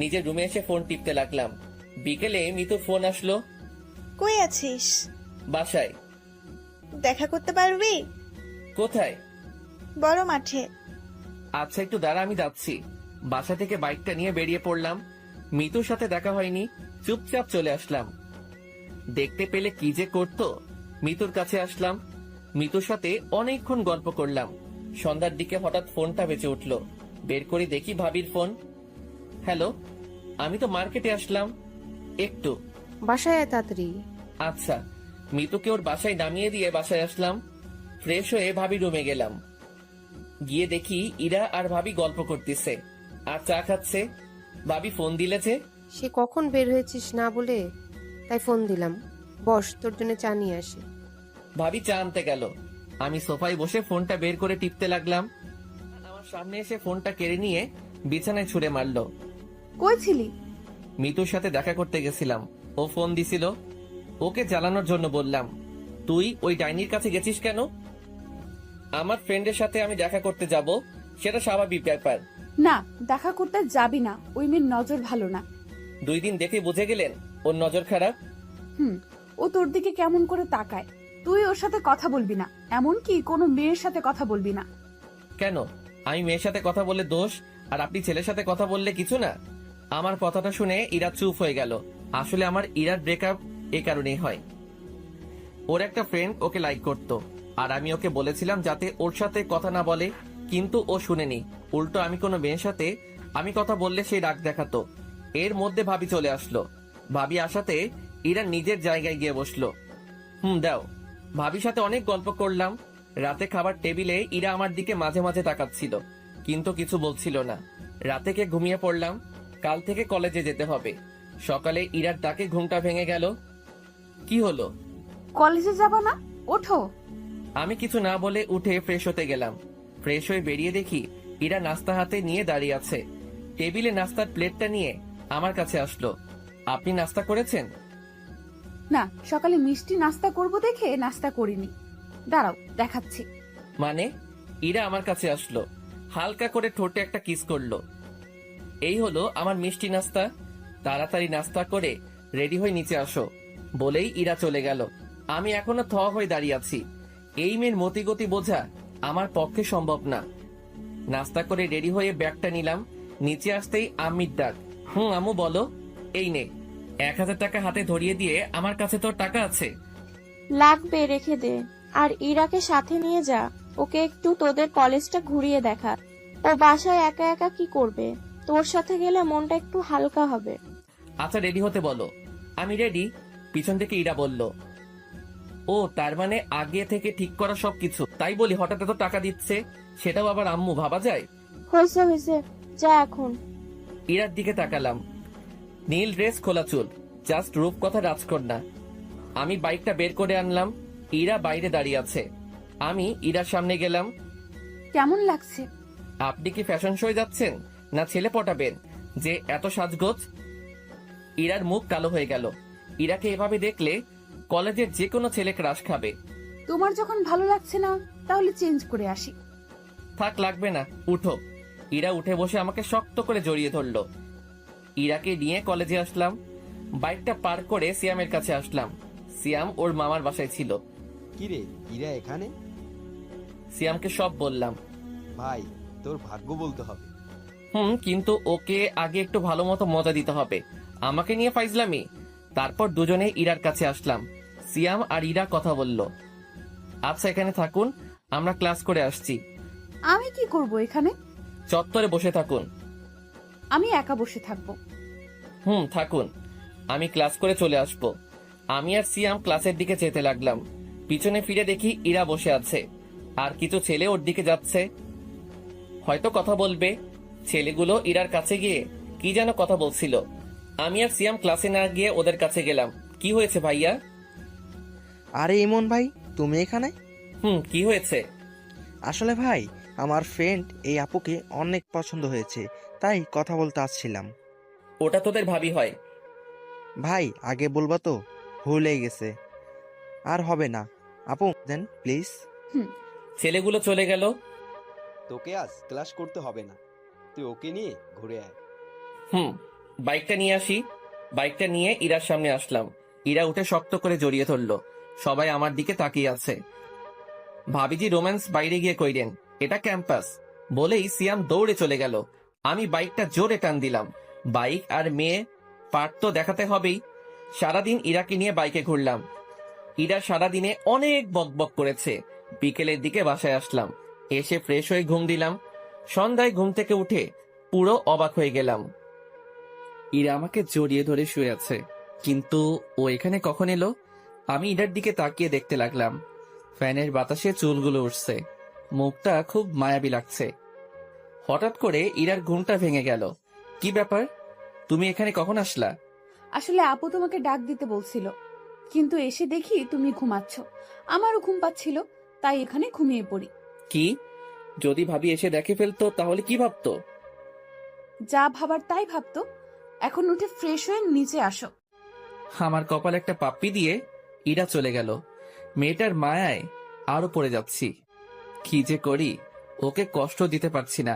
নিজের রুমে এসে ফোন টিপতে লাগলাম। বিকেলে মিতুর ফোন আসলো। কই আছিস? বাসায়। দেখা করতে পারবি? কোথায়? বড় মাঠে। আচ্ছা, একটু দাঁড়া, আমি যাচ্ছি। বাসা থেকে বাইকটা নিয়ে বেরিয়ে পড়লাম। মিতুর সাথে দেখা হয়নি, চুপচাপ চলে আসলাম। দেখতে পেলে কি যে করতো। মিতুর কাছে আসলাম। মিতুর সাথে অনেকক্ষণ গল্প করলাম। সন্ধ্যার দিকে হঠাৎ ফোনটা বেজে উঠলো। বের করে দেখি ভাবির ফোন। হ্যালো, আমি তো মার্কেটে আসলাম একটু। বাসায় আয় তাড়াতাড়ি। আচ্ছা। মিতুকে ওর বাসায় নামিয়ে দিয়ে বাসায় আসলাম। ফ্রেশ হয়ে ভাবি রুমে গেলাম। গিয়ে দেখি ইরা আর ভাবি গল্প করতেছে আর চা খাচ্ছে। ভাবি ফোন দিলে যে। সে কখন বের হয়েছিস না বলে, তাই ফোন দিলাম। বস, তোর জন্য চা নিয়ে আসি। ভাবি চা আনতে গেল। আমি সোফায় বসে ফোনটা বের করে টিপতে লাগলাম। আমার সামনে এসে ফোনটা কেড়ে নিয়ে বিছানায় ছুঁড়ে মারলো। কই ছিলি? মিতুর সাথে দেখা করতে গেছিলাম। ও ফোন দিছিল। ওকে জ্বালানোর জন্য বললাম। তুই ওই ডাইনির কাছে গেছিস কেন? আমার ফ্রেন্ডের সাথে আমি দেখা করতে যাব, সেটা স্বাভাবিক ব্যাপার। না, দেখা করতে যাবি না, ওই মেয়ের নজর ভালো না। 2 দিন দেখে বুঝে গেলেন ওর নজর খারাপ। ও তোর দিকে কেমন করে তাকায়। তুই ওর সাথে কথা বলবি না, এমনকি কোনো মেয়ের সাথে কথা বলবি না। কেন? আমি মেয়ের সাথে কথা বললে দোষ, আর আপনি ছেলের সাথে কথা বললে কিছু না? আমার কথাটা শুনে ইরা চুপ হয়ে গেল। আসলে আমার ইরার ব্রেকআপ এই কারণেই হয়। ওর একটা ফ্রেন্ড ওকে লাইক করত, আর আমি ওকে বলেছিলাম যাতে ওর সাথে কথা না বলে, কিন্তু ও শুনেনি। উল্টো আমি কোনো মেয়ের সাথে আমি কথা বললে সেই রাগ দেখাতো। এর মধ্যে ভাবি চলে আসলো। ভাবি আসাতে ইরা নিজের জায়গায় গিয়ে বসলো। দাও। ভাবির সাথে অনেক গল্প করলাম। রাতে খাবার টেবিলে ইরা আমার দিকে মাঝে মাঝে তাকাচ্ছিল, কিন্তু কিছু বলছিল না। রাতে কে ঘুমিয়ে পড়লাম। কাল থেকে কলেজে যেতে হবে। সকালে ইরার ডাকে ঘুমটা ভেঙে গেল। কি হলো? কলেজে যাবা না? ওঠো। আমি কিছু না বলে উঠে ফ্রেশ হতে গেলাম। ফ্রেশ হয়ে বেরিয়ে দেখি ইরা নাস্তা হাতে নিয়ে দাঁড়িয়ে আছে। টেবিলে নাস্তার প্লেটটা নিয়ে আমার কাছে আসলো। আপনি নাস্তা করেছেন? না, সকালে মিষ্টি নাস্তা করব দেখে নাস্তা করিনি। দাঁড়াও, দেখাচ্ছি। মানে? ইরা আমার কাছে আসলো, হালকা করে ঠোঁটে একটা কিস করলো। এই হলো আমার মিষ্টি নাস্তা। তাড়াতাড়ি নাস্তা করে রেডি হয়ে নিচে আসো বলেই ইরা চলে গেল। আমি এখনো থ হয়ে দাঁড়িয়ে আছি। এই মেয়ের মতিগতি বোঝা আমার পক্ষে সম্ভব না। নাস্তা করে রেডি হয়ে ব্যাগটা নিলাম। নিচে আসতেই আম্মির ডাক। আম্মু বলো। এই নে। 1000 টাকা হাতে ধরিয়ে দিয়ে, আমার কাছে তোর টাকা আছে। লাগবে, রেখে দে। আর ইরাকে সাথে নিয়ে যা, ওকে একটু তোদের কলেজটা ঘুরিয়ে দেখা। ও বাসায় একা একা কি করবে? তোর সাথে গেলে মনটা একটু হালকা হবে। আচ্ছা রেডি হতে বলো। আমি রেডি। পিছন থেকে ইরা বলল, ও তার মানে আগে থেকে ঠিক করা সবকিছু। তাই বলি হঠাৎ এত টাকা দিচ্ছে, সেটাও আবার আম্মু, ভাবা যায়? হয়েছে হয়েছে, যা এখন। ইরার দিকে তাকালাম। নীল ড্রেস, খোলা চুল, জাস্ট রূপকথা রাজকন্যা। আমি বাইকটা বের করে আনলাম। ইরা বাইরে দাঁড়িয়ে আছে। আমি ইরার সামনে গেলাম। কেমন লাগছে? আপনি কি ফ্যাশন শোয়ে যাচ্ছেন, না ছেলে পটাবেন যে এত সাজগোজ? ইরার মুখ কালো হয়ে গেল। ইরাকে এভাবে দেখলে কলেজের যে কোনো ছেলে ক্রাশ খাবে। তোমার যখন ভালো লাগছে না তাহলে চেঞ্জ করে আসি। থাক, লাগবে না, উঠো। ইরা উঠে বসে আমাকে শক্ত করে জড়িয়ে ধরলো। ইরাকে নিয়ে কলেজে আসলাম। বাইকটা পার করে সিয়ামের কাছে আসলাম। সিয়াম ওর মামার বাসায় ছিল। কি রে, ইরা এখানে? সিয়ামকে সব বললাম। ভাই, তোর ভাগ্য বলতে হবে। কিন্তু ওকে আগে একটু ভালো মতো মজা দিতে হবে। আমাকে নিয়ে ফাইজলামি। তারপর দুজনে ইরার কাছে আসলাম। সিয়াম আর ইরা কথা বলল। আচ্ছা এখানে থাকুন, আমরা ক্লাস করে আসছি। আমি কি করব এখানে? চত্বরে বসে থাকুন। আমি একা বসে থাকবো। থাকুন, আমি ক্লাস করে চলে আসব। আমি আর সিয়াম ক্লাসের দিকে যেতে লাগলাম। পিছনে ফিরে দেখি ইরা বসে আছে, আর কিছু ছেলে ওর দিকে যাচ্ছে, হয়তো কথা বলবে। ছেলেগুলো ইরার কাছে গিয়ে কি যেন কথা বলছিল। আমি আর সিয়াম ক্লাসে না গিয়ে ওদের কাছে গেলাম। কি হয়েছে ভাইয়া? আরে ইমন ভাই, তুমি এখানে? কি হয়েছে? আসলে ভাই, আমার ফ্রেন্ড এই আপুকে অনেক পছন্দ হয়েছে, তাই কথা বলতে আসছিলাম। ওটা তোদের ভাবি হয়। ভাই আগে বলবা তো, ভুলে গেছে। আর হবে না আপু, দেন প্লিজ। ছেলেগুলো চলে গেল। তোকে আজ ক্লাস করতে হবে না, তুই ওকে নিয়ে ঘুরে আয়। বাইকটা নিয়ে আসি। বাইকটা নিয়ে ইরার সামনে আসলাম। ইরা উঠে শক্ত করে জড়িয়ে ধরলো। সবাই আমার দিকে তাকিয়ে আছে। ভাবিজি রোম্যান্স বাইরে গিয়ে কইরেন, এটা ক্যাম্পাস বলেই সিয়াম দৌড়ে চলে গেল। আমি বাইকটা জোরে টান দিলাম। বাইক আর মেয়ে পার্ট তো দেখাতে হবেই। সারাদিন ইরাকে নিয়ে বাইকে ঘুরলাম। ইরা সারাদিনে অনেক বকবক করেছে। বিকেলের দিকে বাসায় আসলাম। এসে ফ্রেশ হয়ে ঘুম দিলাম। সন্ধ্যায় ঘুম থেকে উঠে পুরো অবাক হয়ে গেলাম। ইরা আমাকে জড়িয়ে ধরে শুয়ে আছে, কিন্তু ও এখানে কখন এলো? আমি ইরার দিকে তাকিয়ে দেখতে লাগলাম। ফ্যানের বাতাসে চুলগুলো উঠছে, মুখটা খুব মায়াবী লাগছে। হঠাৎ করে ইরার ঘুমটা ভেঙে গেল। কি ব্যাপার, তুমি এখানে কখন আসলা? আসলে আপু তোমাকে ডাক দিতে বলছিল, কিন্তু এসে দেখি তুমি ঘুমাচ্ছ। আমারও ঘুম পাচ্ছিল, তাই এখানে ঘুমিয়ে পড়ি। কি, যদি ভাবি এসে দেখে ফেলতো তাহলে কি ভাবতো? যা ভাবার তাই ভাবতো। এখন উঠে ফ্রেশ হয়ে নিচে আসো। আমার কপাল একটা পাপ্পি দিয়ে ইরা চলে গেল। মেয়েটার মায়ায় আরো পড়ে যাচ্ছি। কি যে করি, ওকে কষ্ট দিতে পারছি না।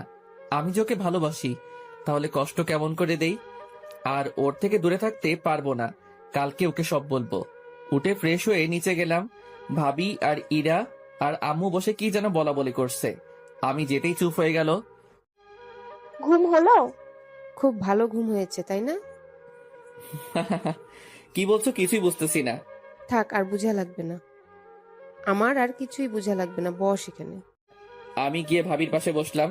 আমি যে ওকে ভালোবাসি, তাহলে কষ্ট কেমন করে দেই? আর ওর থেকে দূরে থাকতে পারবো না। কালকে ওকে সব বলবো। উঠে ফ্রেশ হয়ে নিচে গেলাম। ভাবি আর ইরা আর আম্মু বসে কি যেন বলা বলি করছে। আমি যেতেই চুপ হয়ে গেল। ঘুম হলো? খুব ভালো ঘুম হয়েছে, তাই না? কি বলছো কিছুই বুঝতেছি না। থাক, আর বোঝা লাগবে না। আমার আর কিছুই বোঝা লাগবে না, বস এখানে। আমি গিয়ে ভাবির পাশে বসলাম।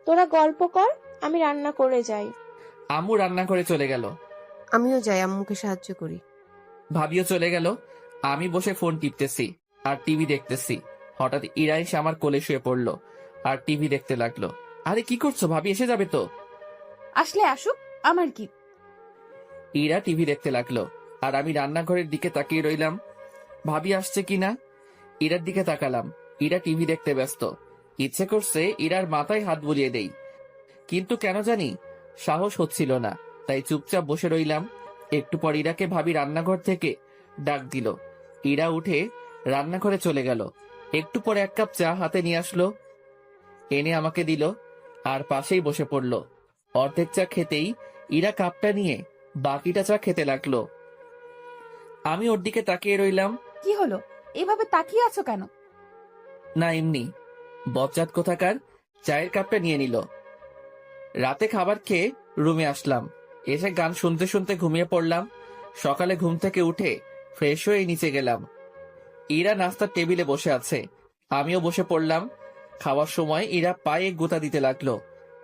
তোরা গল্প কর, আমি রান্না করে যাই। আম্মু রান্না করে চলে গেল। আমিও যাই, আম্মুকে সাহায্য করি। ভাবিও চলে গেল। আমি বসে ফোন টিপতেছি আর টিভি দেখতেছি। হঠাৎ ইরা এসে আমার কোলে শুয়ে পড়লো আর টিভি দেখতে লাগলো। আরে কি করছো, ভাবি এসে যাবে তো। আসলে আসুক, আমার কি। ইরা টিভি দেখতে লাগলো আর আমি রান্নাঘরের দিকে তাকিয়ে রইলাম, ভাবি আসছে কিনা। ইরার দিকে তাকালাম। ইরা টিভি দেখতে ব্যস্ত। ইচ্ছে করছে ইরার মাথায় হাত বুলিয়ে দেই, কিন্তু কেন জানি সাহস হচ্ছিল না, তাই চুপচাপ বসে রইলাম। একটু পর ইরাকে ভাবি রান্নাঘর থেকে ডাক দিল। ইরা উঠে রান্নাঘরে চলে গেল। একটু পরে এক কাপ চা হাতে নিয়ে আসলো, এনে আমাকে দিল আর পাশেই বসে পড়লো। অর্ধেক চা খেতেই ইরা কাপটা নিয়ে বাকিটা চা খেতে লাগলো। আমি ওর দিকে তাকিয়ে রইলাম। কি হলো, এভাবে তাকিয়ে আছো কেন? না এমনি। বজ্জাত কোথাকার চায়ের কাপটা নিয়ে নিল। রাতে খাবার খেয়ে রুমে আসলাম। এসে গান শুনতে শুনতে ঘুমিয়ে পড়লাম। সকালে ঘুম থেকে উঠে ফ্রেশ হয়ে নিচে গেলাম। ইরা নাস্তার টেবিলে বসে আছে, আমিও বসে পড়লাম। খাওয়ার সময় ইরা পায়ে গোতা দিতে লাগলো।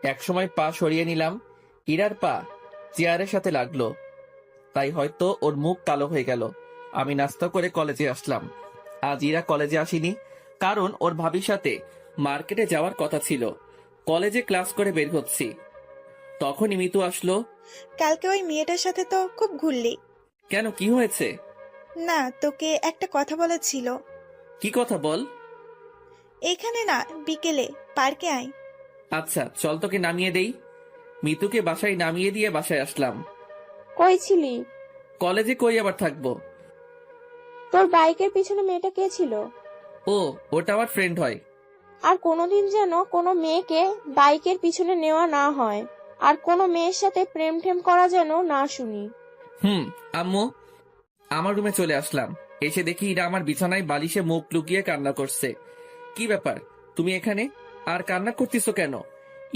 একসময় পা সরিয়ে নিলাম। ইরার পা চেয়ারের সাথে লাগলো। তাই হয়তো ওর মুখ কালো হয়ে গেল। আমি নাস্তা করে কলেজে আসলাম। আজ ইরা কলেজে আসেনি, কারণ ওর ভাবির সাথে মার্কেটে যাওয়ার কথা ছিল। কলেজে ক্লাস করে বের হচ্ছি, তখনই মিতু আসলো। কালকে ওই মেয়েটার সাথে তো খুব ঘুরলি। কেন, কি হয়েছে? না, তোকে একটা কথা বলার ছিল। কি কথা বল। এখানে না, বিকেলে পার্কে আয়। আচ্ছা চল, তোকে নামিয়ে দেই। মিতুকে বাসায় নামিয়ে দিয়ে বাসায় আসলাম। কই ছিলি? কলেজে কই আবার থাকবো। তোর বাইকের পিছনে মেয়েটা কে ছিল? ও, ওটা আমার ফ্রেন্ড হয়। আর কোনোদিন যেন কোনো মেয়েকে বাইকের পিছনে নেওয়া না হয়, আর কোনো মেয়ের সাথে প্রেম ঠেম করা যেন না শুনি। আম্মু, আমার রুমে চলে আসলাম। এসে দেখি ইরা আমার বিছানায় বালিশে মুখ লুকিয়ে কান্না করছে। কি ব্যাপার, তুমি এখানে আর কান্না করতেছো কেন?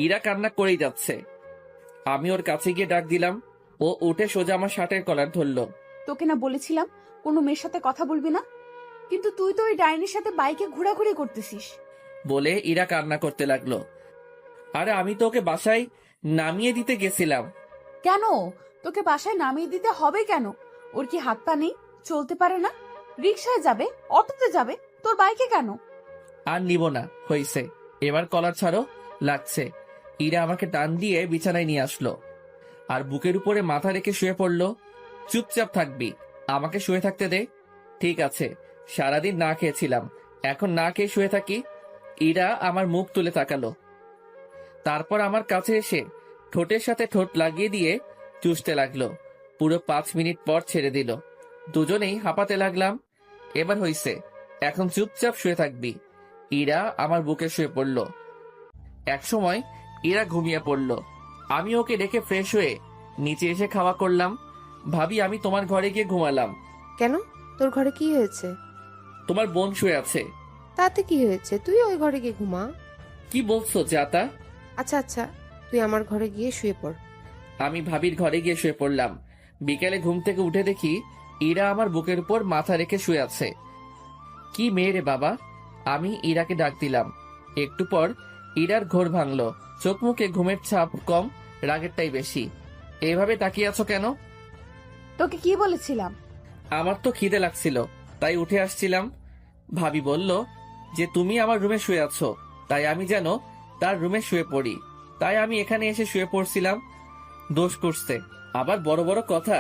ইরা কান্না করেই যাচ্ছে। আমি ওর কাছে গিয়ে ডাক দিলাম। ও উঠে সোজা আমার শার্টের কলার ধরলো। তোকে না বলেছিলাম কোনো মেয়ের সাথে কথা বলবি না, কিন্তু তুই তো ওই ডাইনির সাথে বাইকে ঘোরাঘুরি করতেছিস। বলে ইরা কান্না করতে লাগলো। আরে আমি তো ওকে বাসায় নামিয়ে দিতে গেছিলাম। কেন তোকে বাসায় নামিয়ে দিতে হবে কেন? ওর কি হাত পা নেই, চলতে পারে না? রিক্সায় যাবে, অটোতে যাবে, তোর বাইকে কেন? আর নিব না, হইছে। এবার কলার ছাড়ো, লাগছে। ইরা আমাকে টান দিয়ে বিছানায় নিয়ে আসলো আর বুকের উপরে মাথা রেখে শুয়ে পড়লো। চুপচাপ থাকবি, আমাকে শুয়ে থাকতে দে। ঠিক আছে, সারাদিন না খেয়েছিলাম, এখন না খেয়ে শুয়ে থাকি। ইরা আমার মুখ তুলে তাকালো, তারপর আমার কাছে এসে ঠোঁটের সাথে ঠোঁট লাগিয়ে দিয়ে চুষতে লাগলো। পুরো 5 মিনিট পর ছেড়ে দিল। দুজনেই হাঁপাতে লাগলাম। এবার হইছে, এখন চুপচাপ শুয়ে থাকবি। ইরা আমার বুকে শুয়ে পড়ল। একসময় ইরা ঘুমিয়ে পড়ল। আমি ওকে ডেকে ফ্রেশ হয়ে নিচে এসে খাওয়া করলাম। ভাবি, আমি তোমার ঘরে গিয়ে ঘুমালাম। কেন, তোর ঘরে কি হয়েছে? তোমার বোন শুয়ে আছে। তাতে কি হয়েছে, তুই ওই ঘরে গিয়ে ঘুমা। কি বলছো জাতা? আচ্ছা আচ্ছা, তুই আমার ঘরে গিয়ে শুয়ে পড়। আমি ভাবির ঘরে গিয়ে শুয়ে পড়লাম। বিকেলে ঘুম থেকে উঠে দেখি ইরা আমার বুকের উপর মাথা রেখে শুয়ে আছে। কি মেয়ে রে বাবা! আমি ইরাকে ডাক দিলাম। একটু পর ইরার ঘোর ভাঙলো। চোখ মুখে ঘুমের ছাপ কম, রাগেরটাই বেশি। এভাবে তাকিয়ে আছো কেন? তোকে কি বলেছিলাম? আমার তো খিদে লাগছিল, তাই উঠে আসছিলাম। ভাবি বলল যে তুমি আমার রুমে শুয়ে আছো, তাই আমি যেন তার রুমে শুয়ে পড়ি। তাই আমি এখানে এসে শুয়ে পড়ছিলাম। দোষ করছে, আবার বড় বড় কথা।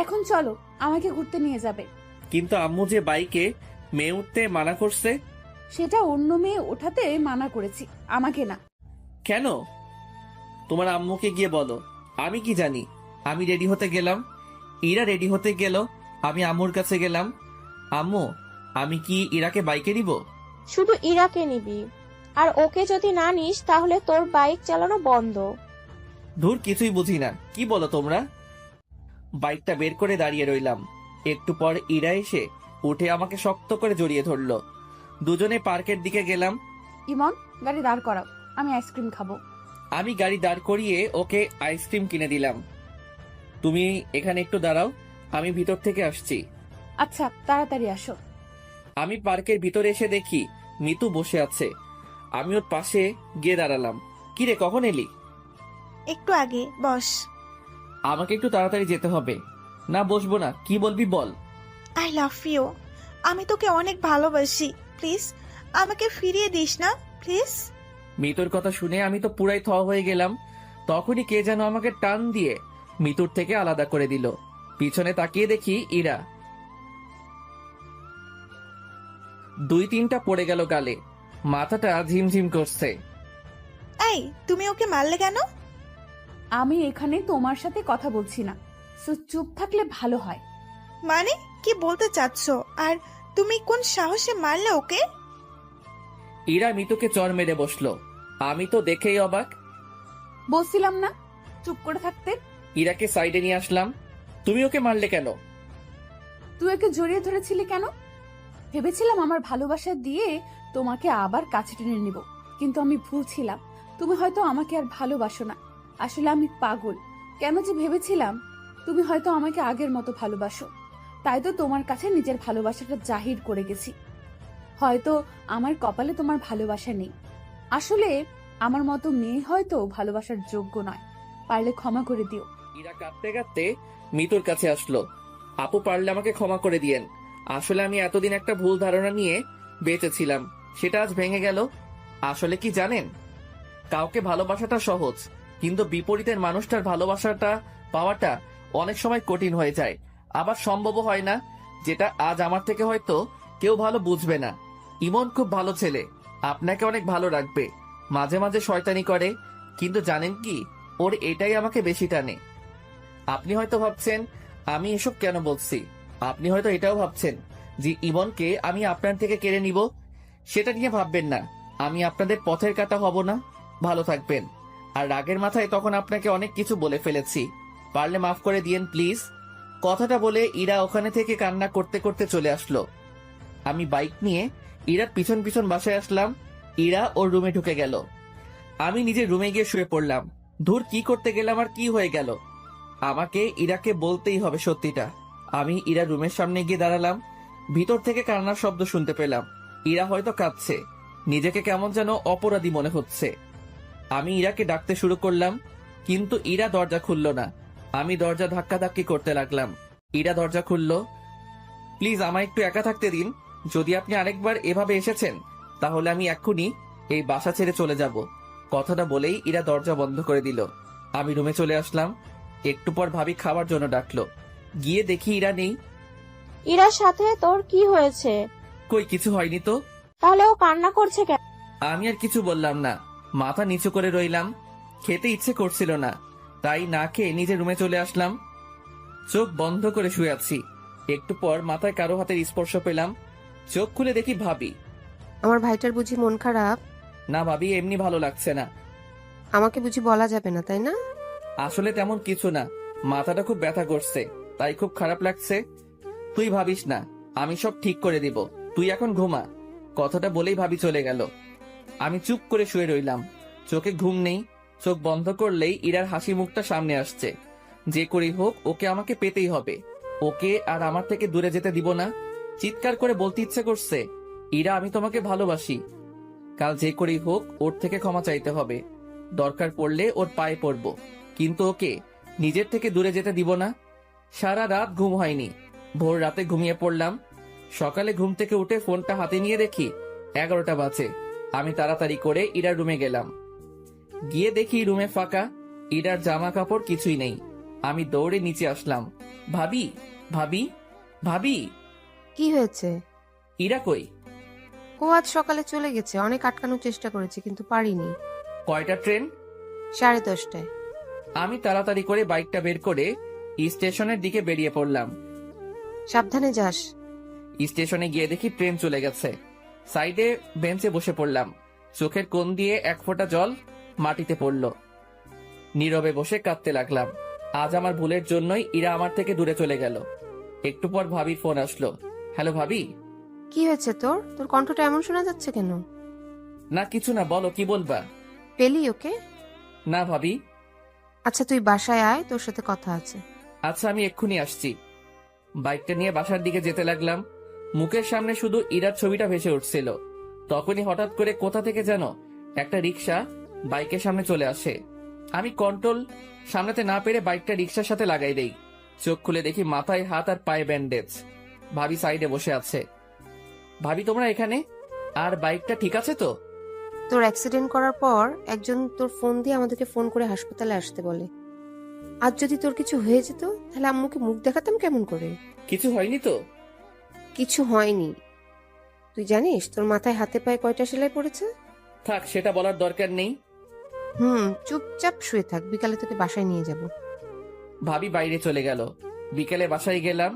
এখন চলো, আমাকে ঘুরতে নিয়ে যাবে। কিন্তু আম্মু যে বাইকে মেয়ে উঠতে মানা করছে। সেটা অন্য মেয়ে ওঠাতে মানা করেছি, আমাকে না। কেন? তোমার আম্মুকে গিয়ে বলো। আমি কি জানি? আমি রেডি হতে গেলাম, ইরা রেডি হতে গেল, আমি আম্মুর কাছে গেলাম। আম্মু, আমি কি ইরাকে বাইকে নিব? শুধু ইরাকে নিবি, আর ওকে যদি না নিস তাহলে তোর বাইক চালানো বন্ধ। ধুর, কিছুই বুঝি না, কি বলো তোমরা? বাইকটা বের করে দাঁড়িয়ে রইলাম। একটু পর ইরা এসে উঠে আমাকে শক্ত করে জড়িয়ে ধরলো। দুজনে পার্কের দিকে গেলাম। ইমন, গাড়ি দাঁড় করাও, আমি আইসক্রিম খাবো। আমি গাড়ি দাঁড় করিয়ে ওকে আইসক্রিম কিনে দিলাম। তুমি এখানে একটু দাঁড়াও, আমি ভিতর থেকে আসছি। আচ্ছা, তাড়াতাড়ি আসো। আমি পার্কের ভিতরে এসে দেখি মিতু বসে আছে। আমি ওর পাশে গিয়ে দাঁড়ালাম। কিরে, কখন এলি? একটু আগে, বস। আমাকে একটু তাড়াতাড়ি যেতে হবে। না, বসবো না। কি বলবি বল। I love you. আমি তোকে অনেক ভালোবাসি। প্লিজ আমাকে ফিরিয়ে দিস না, প্লিজ। মিতুর কথা শুনে আমি তো পুরাই থ হয়ে গেলাম। তখনই কে যেন আমাকে টান দিয়ে মিতুর থেকে আলাদা করে দিল। পিছনে তাকিয়ে দেখি ইরা। 2-3টা পড়ে গেল গালে, মাথাটা ঝিমঝিম করছে। এই, তুমি ওকে মারলে কেন? আমি এখানে তোমার সাথে কথা বলছি না, সো চুপ থাকলে ভালো হয়। মানে কি বলতে চাচ্ছ? আর তুমি কোন সাহসে মারলে ওকে? ইরা মিতুকে চর মেরে বসলো। আমি তো দেখেই অবাক। বলছিলাম না চুপ করে থাকতে? ইরাকে সাইডে নিয়ে আসলাম। তুমি ওকে মারলে কেন? তুই ওকে জড়িয়ে ধরেছিলি কেন? ভেবেছিলাম আমার ভালোবাসা দিয়ে তোমাকে আবার কাছে টেনে নিব, কিন্তু আমি ভুল ছিলাম। তুমি হয়তো আমাকে আর ভালোবাসো না। আসলে আমি পাগল। কেন যে ভেবেছিলাম তুমি হয়তো আমাকে আগের মতো ভালোবাসো, তাই তো তোমার কাছে নিজের ভালোবাসাটা জাহির করে গেছি। হয়তো আমার কপালে তোমার ভালোবাসা নেই। আসলে আমার মতো মেয়ে হয়তো ভালোবাসার যোগ্য নয়। পারলে ক্ষমা করে দিও। ইরা কাঁদতে কাঁদতে মিতুর কাছে আসলো। আপু, পারলে আমাকে ক্ষমা করে দিয়েন। আসলে আমি এতদিন একটা ভুল ধারণা নিয়ে বেঁচেছিলাম, সেটা আজ ভেঙে গেল। আসলে কি জানেন, কাউকে ভালোবাসাটা সহজ, কিন্তু বিপরীতের মানুষটার ভালোবাসাটা পাওয়াটা অনেক সময় কঠিন হয়ে যায়, আবার সম্ভবও হয় না। যেটা আজ আমার থেকে হয়তো কেউ ভালো বুঝবে না। ইমন খুব ভালো ছেলে, আপনাকে অনেক ভালো রাখবে, মাঝে মাঝে শয়তানি করে, কিন্তু জানেন কি, ওর এটাই আমাকে বেশি টানে। আপনি হয়তো ভাবছেন আমি এসব কেন বলছি, আপনি হয়তো এটাও ভাবছেন যে ইমনকে আমি আপনার থেকে কেড়ে নিব। সেটা নিয়ে ভাববেন না, আমি আপনাদের পথের কাঁটা হব না। ভালো থাকবেন। আর রাগের মাথায় তখন আপনাকে অনেক কিছু বলে ফেলেছি, পারলে মাফ করে দিয়েন প্লিজ। কথাটা বলে ইরা ওখানে থেকে কান্না করতে করতে চলে আসলো। আমি বাইক নিয়ে ইরার পিছন পিছন বাসায় আসলাম। ইরা ওর রুমে ঢুকে গেল। আমি নিজের রুমে গিয়ে শুয়ে পড়লাম। ধুর, কি করতে গেলাম আর কি হয়ে গেল। আমাকে ইরাকে বলতেই হবে সত্যিটা। আমি ইরা রুমের সামনে গিয়ে দাঁড়ালাম। ভিতর থেকে কান্নার শব্দ শুনতে পেলাম। ইরা হয়তো কাঁদছে, নিজেকে কেমন যেন অপরাধী মনে হচ্ছে। আমি ইরাকে ডাকতে শুরু করলাম, কিন্তু ইরা দরজা খুলল না। আমি দরজা ধাক্কাধাক্কি করতে লাগলাম। ইরা দরজা খুলল। প্লিজ আমায় একটু একা থাকতে দিন। যদি আপনি আরেকবার এভাবে এসেছেন তাহলে আমি এক্ষুনি এই বাসা ছেড়ে চলে যাব। কথাটা বলেই ইরা দরজা বন্ধ করে দিল। আমি রুমে চলে আসলাম। একটু পর ভাবি খাবার জন্য ডাকলো। গিয়ে দেখি ইরা নেই। ইরার সাথে তোর কি হয়েছে? কই, কিছু হয়নি তো। তাহলে ও কান্না করছে কেন? আমি আর কিছু বললাম না, মাথা নিচু করে রইলাম। খেতে ইচ্ছে করছিল না, তাই না খেয়ে নিজের রুমে চলে আসলাম। চোখ বন্ধ করে শুয়ে আছি। একটু পর মাথায় কারো হাতের স্পর্শ পেলাম। চোখ খুলে দেখি ভাবি। আমার ভাইটার বুঝি মন খারাপ? না ভাবি, এমনি ভালো লাগছে না। আমাকে বুঝি বলা যাবে না, তাই না? আসলে তেমন কিছু না, মাথাটা খুব ব্যথা করছে, তাই খুব খারাপ লাগছে। তুই ভাবিস না, আমি সব ঠিক করে দিব, তুই এখন ঘুমা। কথাটা বলেই ভাবি চলে গেল। আমি চুপ করে শুয়ে রইলাম। চোখে ঘুম নেই। চোখ বন্ধ করলেই ইরার হাসি মুখটা সামনে আসছে। যে করেই হোক ওকে আমাকে পেতেই হবে। ওকে আর আমার থেকে দূরে যেতে দিব না। চিৎকার করে বলতে ইচ্ছে করছে, ইরা, আমি তোমাকে ভালোবাসি। কাল যে করেই হোক ওর থেকে ক্ষমা চাইতে হবে। দরকার পড়লে ওর পায়ে পড়ব, কিন্তু ওকে নিজের থেকে দূরে যেতে দিব না। সারা রাত ঘুম হয়নি। ভোর রাতে ঘুমিয়ে পড়লাম। সকালে ঘুম থেকে উঠে ফোনটা হাতে নিয়ে দেখি 11টা বাজে। আমি তাড়াতাড়ি করে ইরার রুমে গেলাম। গিয়ে দেখি রুমে ফাঁকা, ইরার জামা কাপড় কিছুই নেই। আমি দৌড়ে নিচে আসলাম। ভাবি, ভাবি, ভাবি। কি হয়েছে? ইরা কই? ও আজ সকালে চলে গেছে। অনেক আটকানোর চেষ্টা করেছি কিন্তু পারিনি। কয়টা ট্রেন? 10:30টায়। আমি তাড়াতাড়ি করে বাইকটা বের করে স্টেশনের দিকে বেরিয়ে পড়লাম। সাবধানে যাস। স্টেশনে গিয়ে দেখি ট্রেন চলে গেছে। সাইডে বেঞ্চে বসে পড়লাম। চোখের কোণ দিয়ে এক ফোঁটা জল মাটিতে পড়ল। নীরবে বসে কাঁদতে লাগলাম। আজ আমার ভুলের জন্যই ইরা আমার থেকে দূরে চলে গেল। একটু পর ভাবির ফোন আসলো। হ্যালো ভাবি। কি হয়েছে তোর? তোর কণ্ঠটা এমন শোনা যাচ্ছে কেন? না কিছু না, বলো কি বলবা। পেলি ওকে? না ভাবি। আচ্ছা তুই বাসায় আয়, তোর সাথে কথা আছে। আচ্ছা আমি এক্ষুনি আসছি। বাইকটা নিয়ে বাসার দিকে যেতে লাগলাম। মুখের সামনে শুধু ইরার ছবিটা ভেসে উঠছিল। তখনই হঠাৎ করে কোথা থেকে যেন একটা রিক্সা বাইকের সামনে চলে আসে। আমি কন্ট্রোল সামলাতে না পেরে বাইকটা রিক্সার সাথে লাগাই দেই। চোখ খুলে দেখি মাথায় হাত আর পায়ে ব্যান্ডেজ। ভাবি সাইডে বসে আছে। ভাবি তোমরা এখানে? আর বাইকটা ঠিক আছে তো? তোর অ্যাক্সিডেন্ট করার পর একজন তোর ফোন দিয়ে আমাদেরকে ফোন করে হাসপাতালে আসতে বলে। আজ যদি তোর কিছু হয়ে যেত তাহলে আম্মুকে মুখ দেখাতাম কেমন করে? কিছু হয়নি তো? কিছু হয়নি। তুই জানিস তোর মাথায় হাতে পায়ে কয়টা সেলাই পড়েছে? থাক, সেটা বলার দরকার নেই। চুপচাপ শুয়ে থাক, বিকালে তোকে বাসায় নিয়ে যাব। ভাবি বাইরে চলে গেল। বিকেলে বাসায় গেলাম।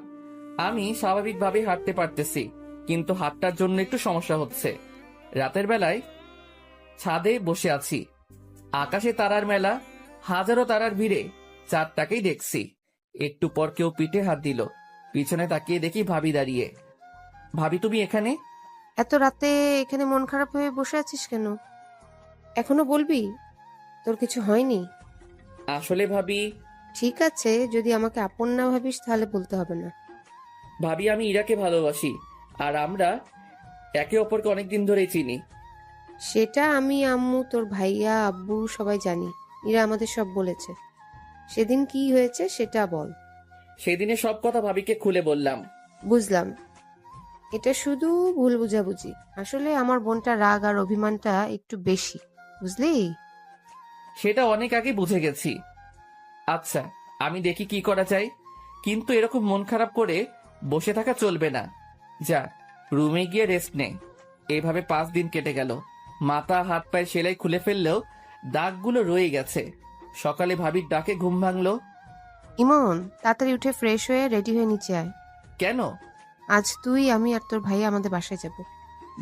আমি স্বাভাবিকভাবে হাঁটতে পারতেছি, কিন্তু হাতটার জন্য একটু সমস্যা হচ্ছে। রাতের বেলায় ছাদে বসে আছি। আকাশে তারার মেলা, হাজারো তারার ভিড়ে চাঁদটাকেই দেখছি। একটু পর কেউ পিঠে হাত দিল। পিছনে তাকিয়ে দেখি ভাবি দাঁড়িয়ে। ভাবি তুমি এখানে? এত রাতে এখানে মন খারাপ হয়ে বসে আছিস কেন? এখনো বলবি তোর কিছু হয়নি? আসলে ভাবি। ঠিক আছে, যদি আমাকে আপন না ভাবিস তাহলে বলতে হবে না। ভাবি আমি ইরাকে ভালোবাসি, আর আমরা একে অপরকে অনেকদিন ধরেই চিনি। সেটা আমি, আম্মু, তোর ভাইয়া, আব্বু সবাই জানি। ইরা আমাদের সব বলেছে। সেদিন কি হয়েছে সেটা বল। সেদিনে সব কথা ভাবিকে খুলে বললাম। বুঝলাম, এটা শুধু ভুল বুঝাবুঝি। আসলে আমার বোনটা রাগ আর অভিমানটা একটু বেশি, বুঝলি? সেটা অনেক আগে বুঝে গেছি। আচ্ছা, আমি দেখি কি করা যায়, কিন্তু এরকম মন খারাপ করে বসে থাকা চলবে না। যা, রুমে গিয়ে রেস্ট নে। এইভাবে 5 দিন কেটে গেল। মাথা হাত পায়ে সেলাই খুলে ফেললেও দাগগুলো রয়ে গেছে। সকালে ভাবির ডাকে ঘুম ভাঙলো। ইমন, তাড়াতাড়ি উঠে ফ্রেশ হয়ে রেডি হয়ে নিচে আয়। কেন? আজ তুই, আমি আর তোর ভাই আমাদের বাসায় যাব।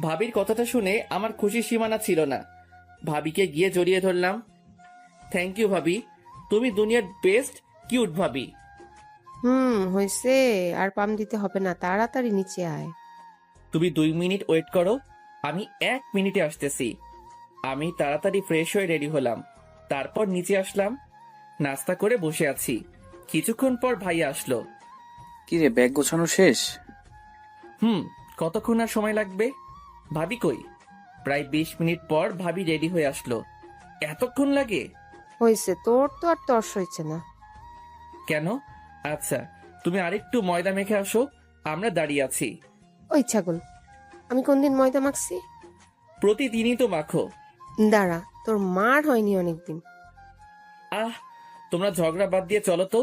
ভাবির কথাটা শুনে আমার খুশির সীমানা ছিল না। ভাবিকে গিয়ে জড়িয়ে ধরলাম। থ্যাংক ইউ ভাবি, তুমি দুনিয়ার বেস্ট কিউট ভাবি। হয়েছে, আর পাম দিতে হবে না, তাড়াতাড়ি নিচে আয়। তুমি 2 মিনিট ওয়েট করো, আমি 1 মিনিটে আসতেছি। আমি তাড়াতাড়ি ফ্রেশ হয়ে রেডি হলাম, তারপর নিচে আসলাম। নাস্তা করে বসে আছি। কিছুক্ষণ পর ভাইয়া আসলো। কি রে, ব্যাগ গোছানো শেষ? কতক্ষণ আর সময় লাগবে? ভাবি কই? প্রায় 20 মিনিট পর ভাবি রেডি হয়ে আসলো। এতক্ষণ লাগে? হয়েছে, তোর তো আর তর্স হয়েছে না। কেন? আচ্ছা, তুমি আরেকটু ময়দা মেখে আসো, আমরা দাঁড়িয়ে আছি। ওই ছাগল, আমি কোনদিন ময়দা মাখছি? প্রতিদিনই তো মাখো। দাঁড়া, তোর মার হয়নি অনেকদিন। আহ, তোমরা ঝগড়া বাদ দিয়ে চলো তো।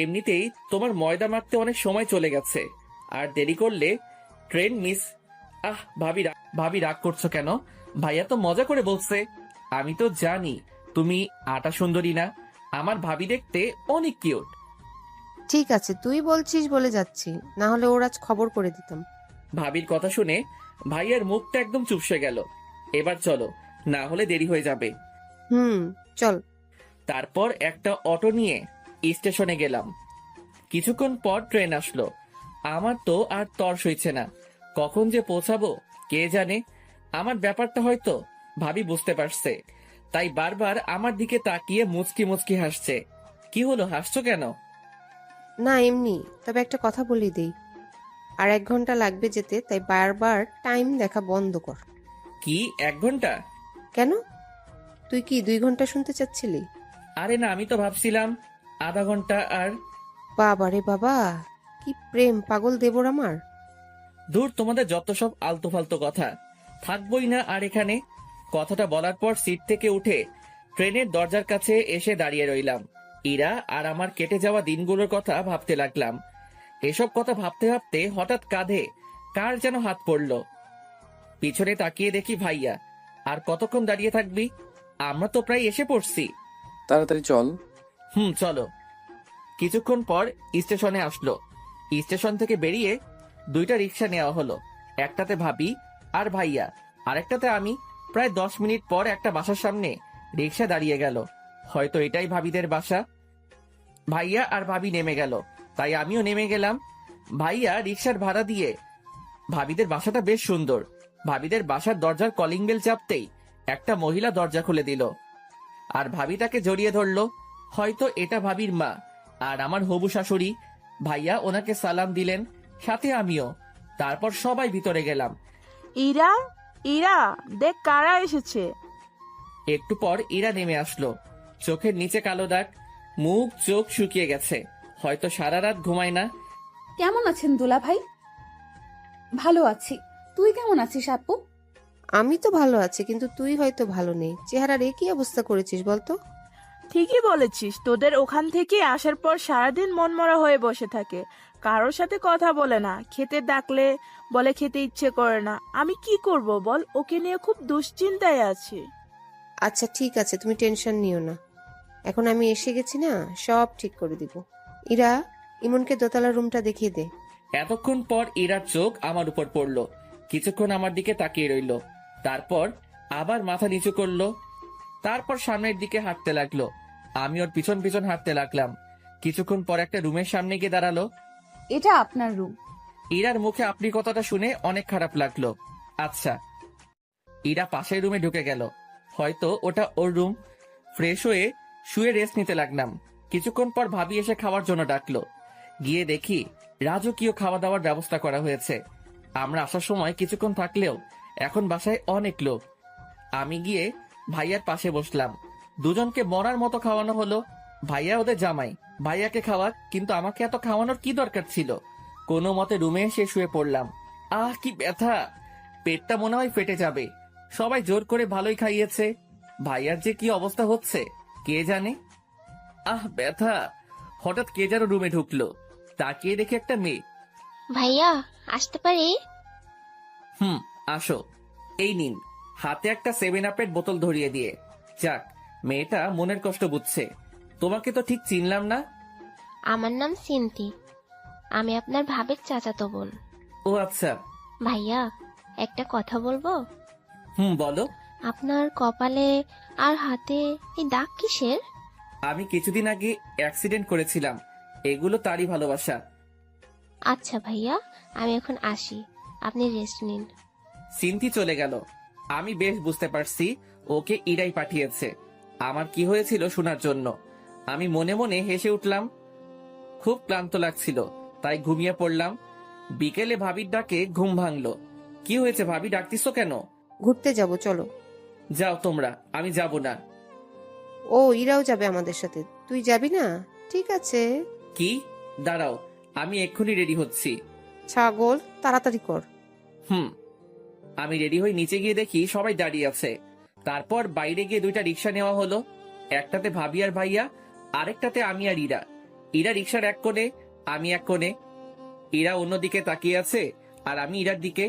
এমনিতেই তোমার ময়দা মাখতে অনেক সময় চলে গেছে, আর দেরি করলে ট্রেন মিস। ভাবি রাগ করছো কেন? ভাইয়া তো মজা করে বলছে। আমি তো জানি তুমি আটা সুন্দরী না। আমার ভাবি দেখতে অনেক কিউট। ঠিক আছে, তুই বলছিস বলে যাচ্ছি, না হলে ওর আজ খবর করে দিতাম। ভাবির কথা শুনে ভাইয়ার মুখটা একদম চুপসে গেল। এবার চলো, না হলে দেরি হয়ে যাবে। চল। তারপর একটা অটো নিয়ে স্টেশনে গেলাম। কিছুক্ষণ পর ট্রেন আসলো। আমার তো আর তর সইছে না, কখন যে পৌঁছাবো কে জানে। আমার ব্যাপারটা হয়তো ভাবি বুঝতে পারছে, তাই বারবার আমার দিকে তাকিয়ে মুচকি মুচকি হাসছে। কি হলো, হাসছো কেন? না এমনি, তবে একটা কথা বলি দেই, আর 1 ঘন্টা লাগবে যেতে, তাই বারবার টাইম দেখা বন্ধ কর। কি 1 ঘন্টা? কেন, তুই কি 2 ঘন্টা শুনতে চাচ্ছিলি? আরে না, আমি তো ভাবছিলাম আধা ঘন্টা। আর বাবা রে বাবা, কি প্রেম পাগল দেবর আমার। দূর, তোমাদের যত সব আলতু ফালতু কথা। থাকবোই না আর এখানে। কথাটা বলার পর সিট থেকে উঠে ট্রেনের দরজার কাছে এসে দাঁড়িয়ে রইলাম। ইরা আর আমার কেটে যাওয়া দিনগুলোর কথা ভাবতে লাগলাম। এসব কথা ভাবতে ভাবতে হঠাৎ কাঁধে কার যেন হাত পড়ল। পিছনে তাকিয়ে দেখি ভাইয়া। আর কতক্ষণ দাঁড়িয়ে থাকবি? আমরা তো প্রায় এসে পড়ছি। তাড়াতাড়ি চল। চলো। কিছুক্ষণ পর স্টেশনে আসলো। স্টেশন থেকে বেরিয়ে 2টা রিক্সা নেওয়া হলো। একটাতে ভাবি আর ভাইয়া, আরেকটাতে আমি। প্রায় 10 মিনিট পর একটা বাসার সামনে রিক্সা দাঁড়িয়ে গেল। হয়তো এটাই ভাবিদের বাসা। ভাইয়া আর ভাবি নেমে গেল, তাই আমিও নেমে গেলাম। ভাইয়া রিক্সার ভাড়া দিয়ে। ভাবিদের বাসাটা বেশ সুন্দর। ভাবিদের বাসার দরজার কলিং বেল চাপতেই একটা মহিলা দরজা খুলে দিল, আর ভাবি তাকে জড়িয়ে ধরলো। হয়তো এটা ভাবির মা আর আমার হবু শাশুড়ি। ভাইয়া ওনাকে সালাম দিলেন, সাথে আমিও। তারপর সবাই ভিতরে গেলাম। ইরা, ইরা, দেখ কারা এসেছে। একটু পর ইরা নেমে আসলো। চোখের নিচে কালো দাগ, মুখ চোখ শুকিয়ে গেছে। হয়তো সারা রাত ঘুমায় না। কেমন আছেন দুলা ভাই? ভালো আছি, তুই কেমন আছিস আপু? আমি তো ভালো আছি, কিন্তু তুই হয়তো ভালো নেই। চেহারার কি অবস্থা করেছিস বলতো? ঠিকই বলেছিস, তোদের ওখান থেকে আসার পর সারাদিন মনমরা হয়ে বসে থাকে, কারোর সাথে কথা বলে না। খেতে ডাকলে বলে খেতে ইচ্ছে করে না। আমি কি করব বল, ওকে নিয়ে খুব দুশ্চিন্তায় আছি। আচ্ছা ঠিক আছে, তুমি টেনশন নিও না, এখন আমি এসে গেছি না, সব ঠিক করে দিব। ইরা, ইমনকে দোতলা রুমটা দেখিয়ে দে। এতক্ষণ পর ইরার চোখ আমার উপর পড়লো। কিছুক্ষণ আমার দিকে তাকিয়ে রইল, তারপর আবার মাথা নিচু করলো। তারপর সামনের দিকে হাঁটতে লাগলো। আমি ওর পিছন পিছন হাঁটতে লাগলাম। কিছুক্ষণ পর একটা রুমের সামনে গিয়ে দাঁড়ালো। এটা আপনার রুম। ইরার মুখে আপনি কথাটা শুনে অনেক খারাপ লাগলো। আচ্ছা। ইরা পাশের রুমে ঢুকে গেল। হয়তো ওটা ওর রুম। ফ্রেশ হয়ে শুয়ে রেস্ট নিতে লাগলাম। কিছুক্ষণ পর ভাবি এসে খাওয়ার জন্য ডাকলো। গিয়ে দেখি রাজকীয় খাওয়া দাওয়ার ব্যবস্থা করা হয়েছে। আমরা আসার সময় কিছুক্ষণ থাকলেও এখন বাসায় অনেক লোক। আমি গিয়ে ভাইয়ার পাশে বসলাম। দুজনকে মরার মতো খাওয়ানো হলো। ভাইয়া ওদের জামাই, ভাইয়াকে খাওয়া, কিন্তু আমাকে এত খাওয়ানোর কি দরকার ছিল? কোনো মতে রুমে এসে শুয়ে পড়লাম। আহ কি ব্যথা, পেটটা মনে হয় ফেটে যাবে। সবাই জোর করে ভালোই খাইয়েছে, ভাইয়ার যে কি অবস্থা হচ্ছে কে জানে। আহ ব্যথা। হঠাৎ কে যেন রুমে ঢুকলো, তাকিয়ে দেখে একটা মেয়ে। ভাইয়া আসতে পারি? আসো। এই নিন। হাতে একটা 7 আপের বোতল ধরিয়ে দিয়ে। যাক, মেয়েটা মনের কষ্ট বুঝছে। তোমাকে তো ঠিক চিনলাম না। আমার নাম সিন্তি, আমি আপনার ভাবের চাচাতো বোন। ও আচ্ছা। ভাইয়া একটা কথা বলবো? বলো। আপনার কপালে আর হাতে এই দাগ কিসের? আমি কিছুদিন আগে অ্যাক্সিডেন্ট করেছিলাম, এগুলো তারই ভালোবাসা। আচ্ছা ভাইয়া, আমি এখন আসি, আপনি রেস্ট নিন। সিনথি চলে গেল। আমি বেশ বুঝতে পারছি ওকে ইরাই পাঠিয়েছে আমার কি হয়েছিল শোনার জন্য। আমি মনে মনে হেসে উঠলাম। খুব ক্লান্ত লাগছিল, তাই ঘুমিয়ে পড়লাম। বিকেলে ভাবির ডাকে ঘুম ভাঙলো। কি হয়েছে ভাবি, ডাকতিছো কেন? ঘুরতে যাব, চলো। যাও তোমরা, আমি যাব না। ও ইরাও যাবে আমাদের সাথে, তুই যাবি না? ঠিক আছে। কি? দাঁড়াও, আমি এক্ষুনি রেডি হচ্ছি। ছাগল, তাড়াতাড়ি কর। আমি রেডি হয়ে নিচে গিয়ে দেখি সবাই দাঁড়িয়ে আছে। তারপর বাইরে গিয়ে 2টা রিক্সা নেওয়া হলো। একটাতে ভাবি আর ভাইয়া, আরেকটাতে আমি আর ইরা। ইরা রিক্সার এক কোণে, আমি এক কোণে। ইরা অন্যদিকে তাকিয়ে আছে আর আমি ইরার দিকে।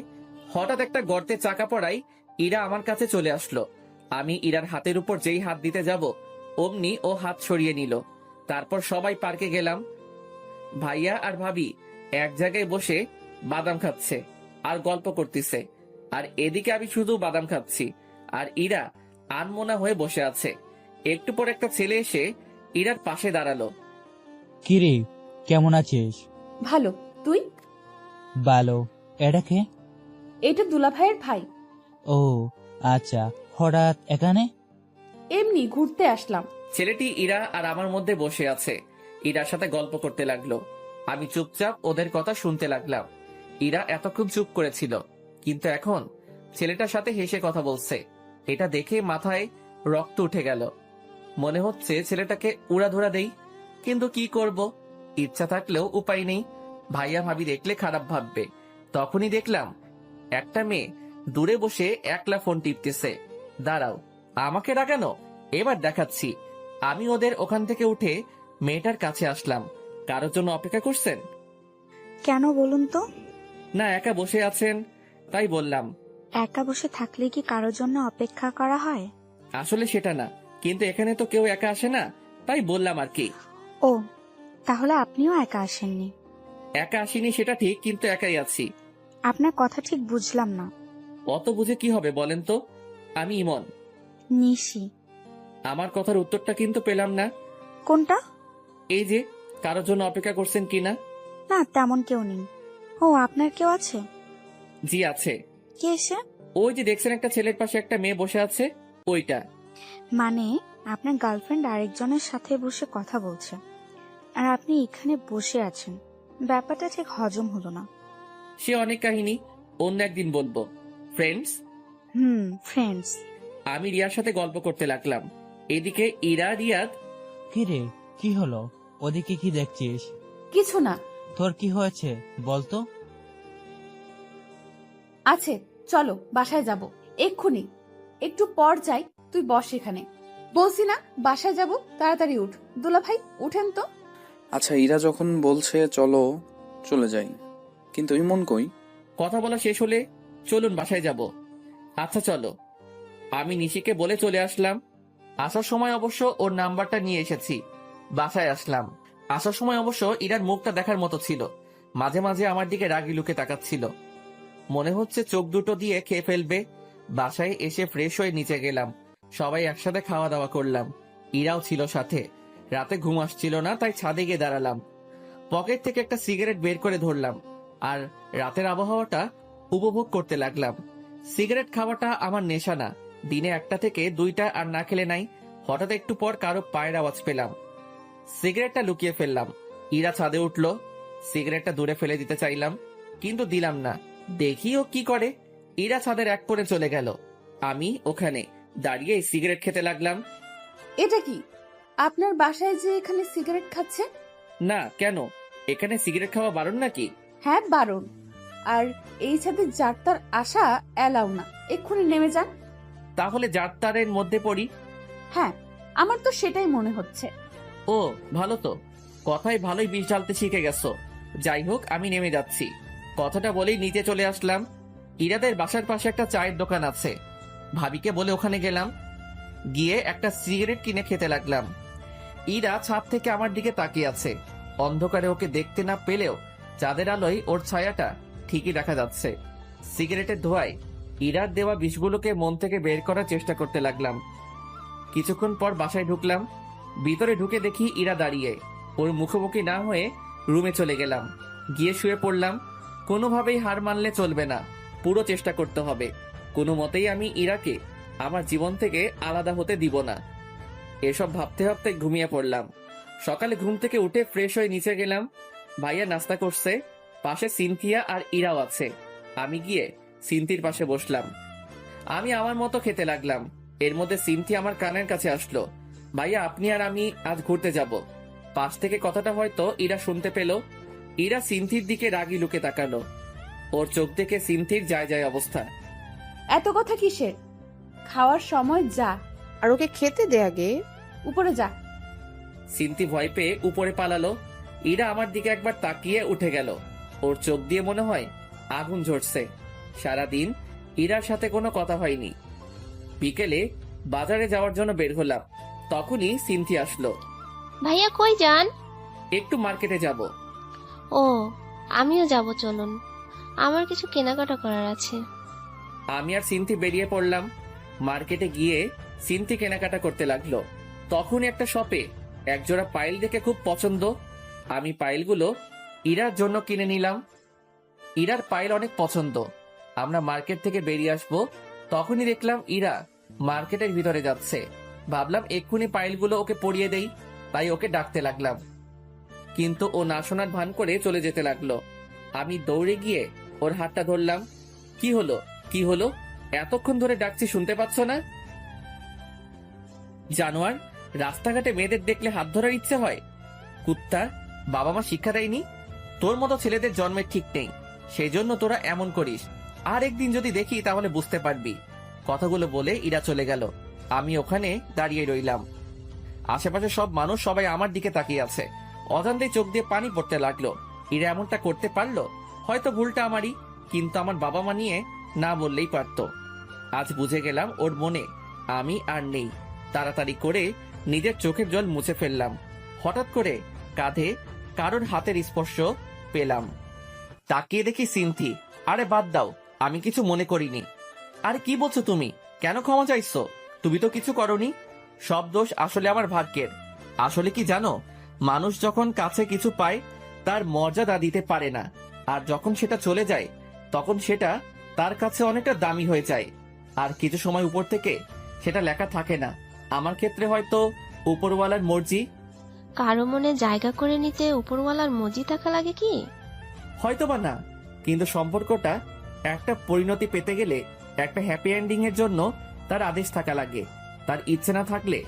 হঠাৎ একটা গর্তে চাকা পড়ায় ইরা আমার কাছে চলে আসলো। আমি ইরার হাতের উপর যেই হাত দিতে যাব, অমনি ও হাত সরিয়ে নিল। তারপর সবাই পার্কে গেলাম। ভাইয়া আর ভাবি এক জায়গায় বসে বাদাম খাচ্ছে আর গল্প করতেছে, আর এদিকে আমি শুধু বাদাম খাচ্ছি আর ইরা আনমনা হয়ে বসে আছে। একটু পর একটা ছেলে এসে ইরার পাশে দাঁড়ালো। কিরে, কেমন আছিস? ভালো, তুই? ভালো। এটা কে? এটা দুলা ভাইয়ের ভাই। ও আচ্ছা, হঠাৎ এখানে? এমনি ঘুরতে আসলাম। ছেলেটি ইরা আর আমার মধ্যে বসে আছে, ইরার সাথে গল্প করতে লাগলো। আমি চুপচাপ ওদের কথা শুনতে লাগলাম। ইরা এতক্ষণ চুপ করেছিল, কিন্তু এখন ছেলেটার সাথে হেসে কথা বলছে। এটা দেখে মাথায় রক্ত উঠে গেল। মনে হচ্ছে ছেলেটাকে উড়াধুরা দেই, কিন্তু কি করব, ইচ্ছা থাকলেও উপায় নেই। ভাইয়া ভাবি দেখলে খারাপ ভাববে। তখনই দেখলাম একটা মেয়ে দূরে বসে একলা ফোন টিপতেছে। দাঁড়াও, আমাকে ডাকানো, এবার দেখাচ্ছি। আমি ওদের ওখান থেকে উঠে মেয়েটার কাছে আসলাম। কারোর জন্য অপেক্ষা করছেন? কেন বলুন তো? না, একা বসে আছেন তাই বললাম। একা বসে থাকলে কি কারোর জন্য অপেক্ষা করা হয়? আসলে সেটা না, কিন্তু এখানে তো কেউ একা আসে না, তাই বললাম আর কি। ও, তাহলে আপনিও একা আসেননি? একা আসিনি সেটা ঠিক, কিন্তু একাই আছি। আপনার কথা ঠিক বুঝলাম না। অত বুঝে কি হবে বলেন তো? আমি ইমন। নিশি। আমার কথার উত্তরটা কিন্তু পেলাম না। কোনটা? এই যে, কারোর জন্য অপেক্ষা করছেন কিনা? না, তেমন কেউ নেই। ও, আপনার কেউ আছে? জি আছে। কে সে? ওই যে দেখছেন একটা ছেলের পাশে একটা মেয়ে বসে আছে, ওইটা। মানে আপনার গার্লফ্রেন্ড আরেকজনের সাথে বসে কথা বলছে, আর আপনি এখানে বসে আছেন? ব্যাপারটা ঠিক হজম হলো না। সে অনেক কাহিনী, অন্য একদিন বলবো। ফ্রেন্ডস। ফ্রেন্ডস। আমি রিয়ার সাথে গল্প করতে লাগলাম। এদিকে ইরা রিয়াদ। কিরে, কি হলো? ওদিকে কি দেখছিস? কিছু না। তোর কি হয়েছে বলতো? আছে, চলো বাসায় যাব এক্ষুনি। একটু পর যাই, তুই বস এখানে। বলছি না বাসায় যাব, তাড়াতাড়ি উঠ। দুলা ভাই উঠেন তো। আচ্ছা, ইরা যখন বলছে চলো, চলে যাই, কিন্তু ইমন কই? কথা বলা শেষ হলে চলুন বাসায় যাব। আচ্ছা চলো। আমি নিশিকে বলে চলে আসলাম। আসার সময় অবশ্য ওর নাম্বারটা নিয়ে এসেছি। বাসায় আসলাম। আসার সময় অবশ্য ইরার মুখটা দেখার মতো ছিল। মাঝে মাঝে আমার দিকে রাগি লুকে তাকাচ্ছিল, মনে হচ্ছে চোখ দুটো দিয়ে খেয়ে ফেলবে। বাসায় এসে ফ্রেশ হয়ে নিচে গেলাম। সবাই একসাথে খাওয়া দাওয়া করলাম। ইরাও ছিল সাথে। রাতে ঘুম আসছিল না, তাই ছাদে গিয়ে দাঁড়ালাম। পকেট থেকে একটা সিগারেট বের করে ধরলাম আর রাতের আবহাওয়াটা উপভোগ করতে লাগলাম। সিগারেট খাওয়াটা আমার নেশা না, দিনে 1টা থেকে 2টা আর না খেলে নাই। হঠাৎ একটু পর কারো পায়ের আওয়াজ পেলাম। সিগারেটটা লুকিয়ে ফেললাম। ইরা ছাদে উঠলো। সিগারেটটা দূরে ফেলে দিতে চাইলাম, কিন্তু দিলাম না। দেখি ও কি করে। ইরা ছাদের এক কোণে চলে গেল। আমি ওখানে দাঁড়িয়ে সিগারেট খেতে লাগলাম। এটা কি? আপনার বাসায় যে এখানে সিগারেট খাচ্ছে? না, কেন? এখানে সিগারেট খাওয়া বারণ নাকি? হ্যাঁ, বারণ। আর এই ছাদে যাত্রার আশা এলাও না। এক্ষুনি নেমে যান। তাহলে যাত্রারের মধ্যে পড়ি। হ্যাঁ, আমার তো সেটাই মনে হচ্ছে। ও, ভালো তো। কথায় ভালোই বিষ ঢালতে শিখে গেছো। যাই হোক, আমি নেমে যাচ্ছি। কথাটা বলেই নিচে চলে আসলাম। ইরাদের বাসার পাশে একটা চায়ের দোকান আছে। ভাবিকে বলে ওখানে গেলাম। গিয়ে একটা সিগারেট কিনে খেতে লাগলাম। ইরা ছাদ থেকে আমার দিকে তাকিয়ে আছে। অন্ধকারে ওকে দেখতে না পেলেও চাঁদের আলোয় ওর ছায়াটা ঠিকই দেখা যাচ্ছে। সিগারেটের ধোঁয়ায় ইরার দেওয়া বিষগুলোকে মন থেকে বের করার চেষ্টা করতে লাগলাম। কিছুক্ষণ পর বাসায় ঢুকলাম। ভিতরে ঢুকে দেখি ইরা দাঁড়িয়ে। ওর মুখোমুখি না হয়ে রুমে চলে গেলাম। গিয়ে শুয়ে পড়লাম। কোনোভাবেই হার মানলে চলবে না, পুরো চেষ্টা করতে হবে। কোনো মতেই আমি ইরাকে আমার জীবন থেকে আলাদা হতে দিব না। এসব ভাবতে ভাবতে ঘুমিয়ে পড়লাম। সকালে ঘুম থেকে উঠে ফ্রেশ হয়ে নিচে গেলাম। ভাইয়া নাস্তা করছে, পাশে সিনথিয়া আর ইরাও আছে। আমি গিয়ে সিনথির পাশে বসলাম। আমি আমার মতো খেতে লাগলাম। এর মধ্যে সিনথি আমার কানের কাছে আসলো। ভাইয়া, আপনি আর আমি আজ ঘুরতে যাব। পাশ থেকে কথাটা হয়তো ইরা শুনতে পেল। ইরা সিনথির দিকে রাগি লুকে তাকালো। ওর চোখ দেখে সিনথির যায় যায় অবস্থা। এত কথা কিসের? খাওয়ার সময় যা। আর ওকে খেতে দে আগে। উপরে যা। সিনথি ভয় পেয়ে উপরে পালালো। ইরা আমার দিকে একবার তাকিয়ে উঠে গেল। ওর চোখ দিয়ে মনে হয় আগুন ঝরছে। সারাদিন ইরার সাথে কোনো কথা হয়নি। বিকেলে বাজারে যাওয়ার জন্য বের হলাম। তখনই সিনথি আসলো। ভাইয়া কই যান? একটু মার্কেটে যাব। ও, আমিও যাব, চলুন। আমার কিছু কেনাকাটা করার আছে। আমি আর সিনথি বেরিয়ে পড়লাম। মার্কেটে গিয়ে সিনথি কেনাকাটা করতে লাগলো। তখন একটা শপে একজোড়া পাইল দেখে খুব পছন্দ। আমি পাইলগুলো ইরার জন্য কিনে নিলাম। ইরার পাইল অনেক পছন্দ। আমরা মার্কেট থেকে বেরিয়ে আসবো, তখনই দেখলাম ইরা মার্কেটের ভিতরে যাচ্ছে। ভাবলাম এক্ষুনি পাইলগুলো ওকে পরিয়ে দেই, তাই ওকে ডাকতে লাগলাম। কিন্তু ও না শোনার ভান করে চলে যেতে লাগলো। আমি দৌড়ে গিয়ে ওর হাতটা ধরলাম। কি হলো, কি হলো? এতক্ষণ ধরে ডাকছি, শুনতে পাচ্ছ না? জানোয়ার, রাস্তাঘাটে মেয়েদের দেখলে হাত ধরার ইচ্ছে হয়? কুত্তা, বাবা মা শিক্ষা দেয়নি? তোর মতো ছেলেদের জন্মের ঠিক নেই, সেই জন্য তোরা এমন করিস। আর একদিন যদি দেখি তাহলে বুঝতে পারবি। কথাগুলো বলে ইরা চলে গেল। আমি ওখানে দাঁড়িয়ে রইলাম। আশেপাশে সব মানুষ সবাই আমার দিকে তাকিয়ে আছে। অজান্তেই চোখ দিয়ে পানি পড়তে লাগলো। ইরা এমনটা করতে পারলো? হয়তো ভুলটা আমারই, কিন্তু আমার বাবা মা নিয়ে না বললেই পারতো। আজ বুঝে গেলাম ওর মনে আমি আর নেই। তাড়াতাড়ি করে নিজের চোখের জল মুছে ফেললাম। হঠাৎ করে কাঁধে কারোর হাতের স্পর্শ পেলাম। তাকিয়ে দেখি সিনথি। আরে বাদ দাও, আমি কিছু মনে করিনি। আরে কি বলছো তুমি? কেন ক্ষমা চাইছো? তুমি তো কিছু করনি। সব দোষ আসলে আমার ভাগ্যের। আসলে কি জানো, মানুষ যখন কাছে কিছু পায় তার মর্যাদা দিতে পারে না, আর যখন সেটা চলে যায় তখন সেটা তার কাছে অনেকটা দামি হয়ে যায়। আর কিছু সময় উপর থেকে সেটা লেখা থাকে না। আমার ক্ষেত্রে হয়তো উপরওয়ালার মর্জি। কারো মনে জায়গা করে নিতে উপরওয়ালার মর্জি থাকা লাগে কি? হয়তোবা না, কিন্তু সম্পর্কটা একটা পরিণতি পেতে গেলে, একটা হ্যাপি এন্ডিং এর জন্য তার আদেশ থাকা লাগে। তার ইচ্ছে না থাকলে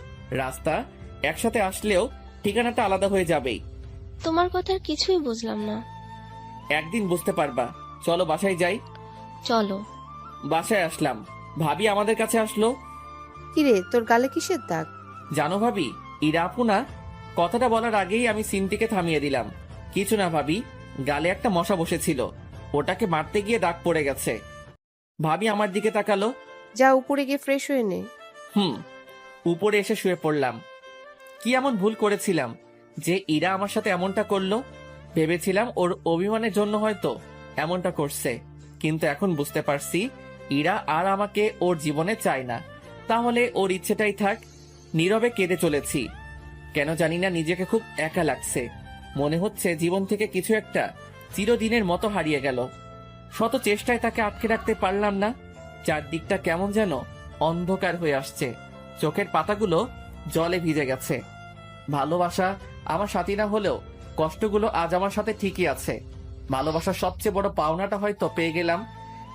রাস্তা একসাথে আসলেও ঠিকানাটা আলাদা হয়ে যাবেই। তোমার কথার কিছুই বুঝলাম না। একদিন বুঝতে পারবা। চলো বাসায় যাই। চলো। বাসায় আসলাম, ভাবি আমাদের কাছে আসলো। কিরে, তোর গালে কিসের দাগ? জানো ভাবি, ইরা আপু না? কথাটা বলার আগেই আমি সিনথিকে থামিয়ে দিলাম। কিছু না ভাবি, গালে একটা মশা বসেছিল, ওটাকে মারতে গিয়ে দাগ পড়ে গেছে। ভাবি আমার দিকে তাকালো। যা উপরে গিয়ে ফ্রেশ হয়ে নে। উপরে এসে শুয়ে পড়লাম। কি এমন ভুল করেছিলাম যে ইরা আমার সাথে এমনটা করলো? ভেবেছিলাম ওর অভিমানের জন্য হয়তো এমনটা করছে, কিন্তু এখন বুঝতে পারছি ইরা আর আমাকে ওর জীবনে চায় না। তাহলে ওর ইচ্ছেটাই থাক। নীরবে কেঁদে চলেছি। কেন জানি না নিজেকে খুব একা লাগছে। মনে হচ্ছে জীবন থেকে কিছু একটা চিরদিনের মতো হারিয়ে গেল। শত চেষ্টায় তাকে আটকে রাখতে পারলাম না। চারদিকটা কেমন যেন অন্ধকার হয়ে আসছে। চোখের পাতাগুলো জলে ভিজে গেছে। ভালোবাসা আমার সাথী না হলেও কষ্টগুলো আজ আমার সাথে ঠিকই আছে। ভালোবাসার সবচেয়ে বড় পাওনাটা হয়তো পেয়ে গেলাম।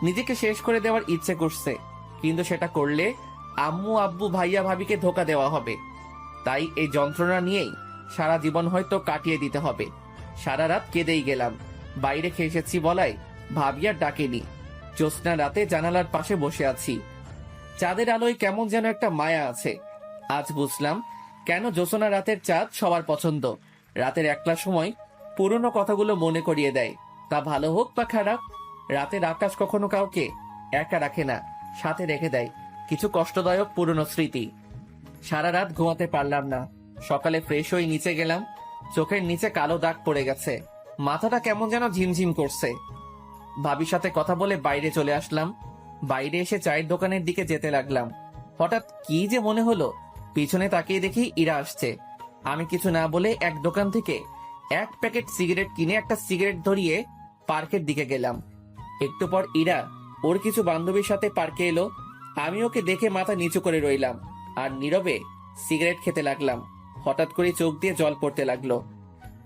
নিজেকে শেষ করে দেওয়ার ইচ্ছে করছে, কিন্তু সেটা করলে আম্মু আব্বু ভাইয়া ভাবিকে ধোকা দেওয়া হবে। তাই এই যন্ত্রণা নিয়েই সারা জীবন হয়তো কাটিয়ে দিতে হবে। সারা রাত কেঁদেই গেলাম। বাইরে খেয়ে এসেছি বলায় ভাবি আর ডাকেনি। জ্যোৎস্না রাতে জানালার পাশে বসে আছি। চাঁদের আলোয় কেমন যেন একটা মায়া আছে। আজ বুঝলাম কেন জ্যোৎস্না রাতের চাঁদ সবার পছন্দ। রাতের একলা সময় পুরনো কথাগুলো মনে করিয়ে দেয়, তা ভালো হোক বা খারাপ। রাতের আকাশ কখনো কাউকে একা রাখে না, সাথে রেখে দেয় কিছু কষ্টদায়ক পুরনো স্মৃতি। সারা রাত ঘুমাতে পারলাম না। সকালে ফ্রেশ হয়ে নিচে গেলাম। চোখের নিচে কালো দাগ পড়ে গেছে। মাথাটা কেমন যেন ঝিমঝিম করছে। ভাবির সাথে কথা বলে বাইরে চলে আসলাম। বাইরে এসে চায়ের দোকানের দিকে যেতে লাগলাম। হঠাৎ কি যে মনে হলো, পিছনে তাকিয়ে দেখি ইরা আসছে। আমি কিছু না বলে এক দোকান থেকে এক প্যাকেট সিগারেট কিনে একটা সিগারেট ধরিয়ে পার্কের দিকে গেলাম। একটু পর ইরা ওর কিছু বান্ধবীর সাথে পার্কে এলো। আমি ওকে দেখে মাথা নিচু করে রইলাম আর নীরবে সিগারেট খেতে লাগলাম। হঠাৎ করে চোখ দিয়ে জল পড়তে লাগলো।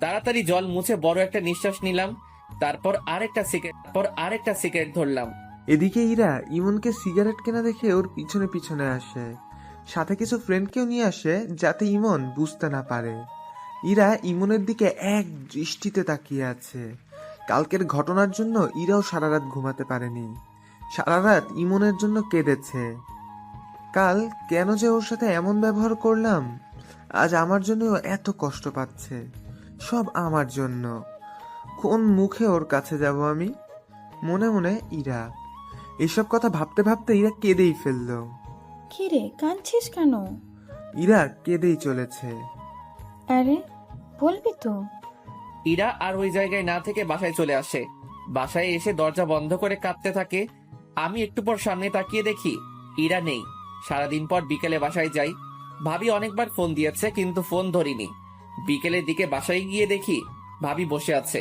তাড়াতাড়ি জল মুছে বড় একটা নিঃশ্বাস নিলাম। তারপর আরেকটা সিগারেট ধরলাম। এদিকে ইরা ইমনকে সিগারেট কেনা দেখে ওর পিছনে পিছনে আসে, সাথে কিছু ফ্রেন্ডকেও নিয়ে আসে যাতে ইমন বুঝতে না পারে। ইরা ইমনের দিকে এক দৃষ্টিতে তাকিয়ে আছে। কালকের ঘটনার জন্য ইরাও সারা রাত ঘুমাতে পারেনি। সারা রাত ইমনের জন্য কেঁদেছে। কাল কেন যে ওর সাথে এমন ব্যবহার করলাম, আজ আমার জন্য এত কষ্ট পাচ্ছে। সব আমার জন্য। কোন মুখে ওর কাছে যাব আমি? মনে মনে ইরা। এসব কথা ভাবতে ভাবতে ইরা কেঁদেই ফেললো। কি রে, কাঁদছিস কেন? ইরা কেঁদেই চলেছে। আরে বলবি তো? ইরা আর ওই জায়গায় না থেকে বাসায় চলে আসে। বাসায় এসে দরজা বন্ধ করে কাঁদতে থাকে। আমি একটু পর সামনে তাকিয়ে দেখি ইরা নেই। সারাদিন পর বিকেলে বাসায় যাই। ভাবি অনেকবার ফোন দিয়েছে কিন্তু ফোন ধরিনি। বিকেলের দিকে বাসায় গিয়ে দেখি ভাবি বসে আছে।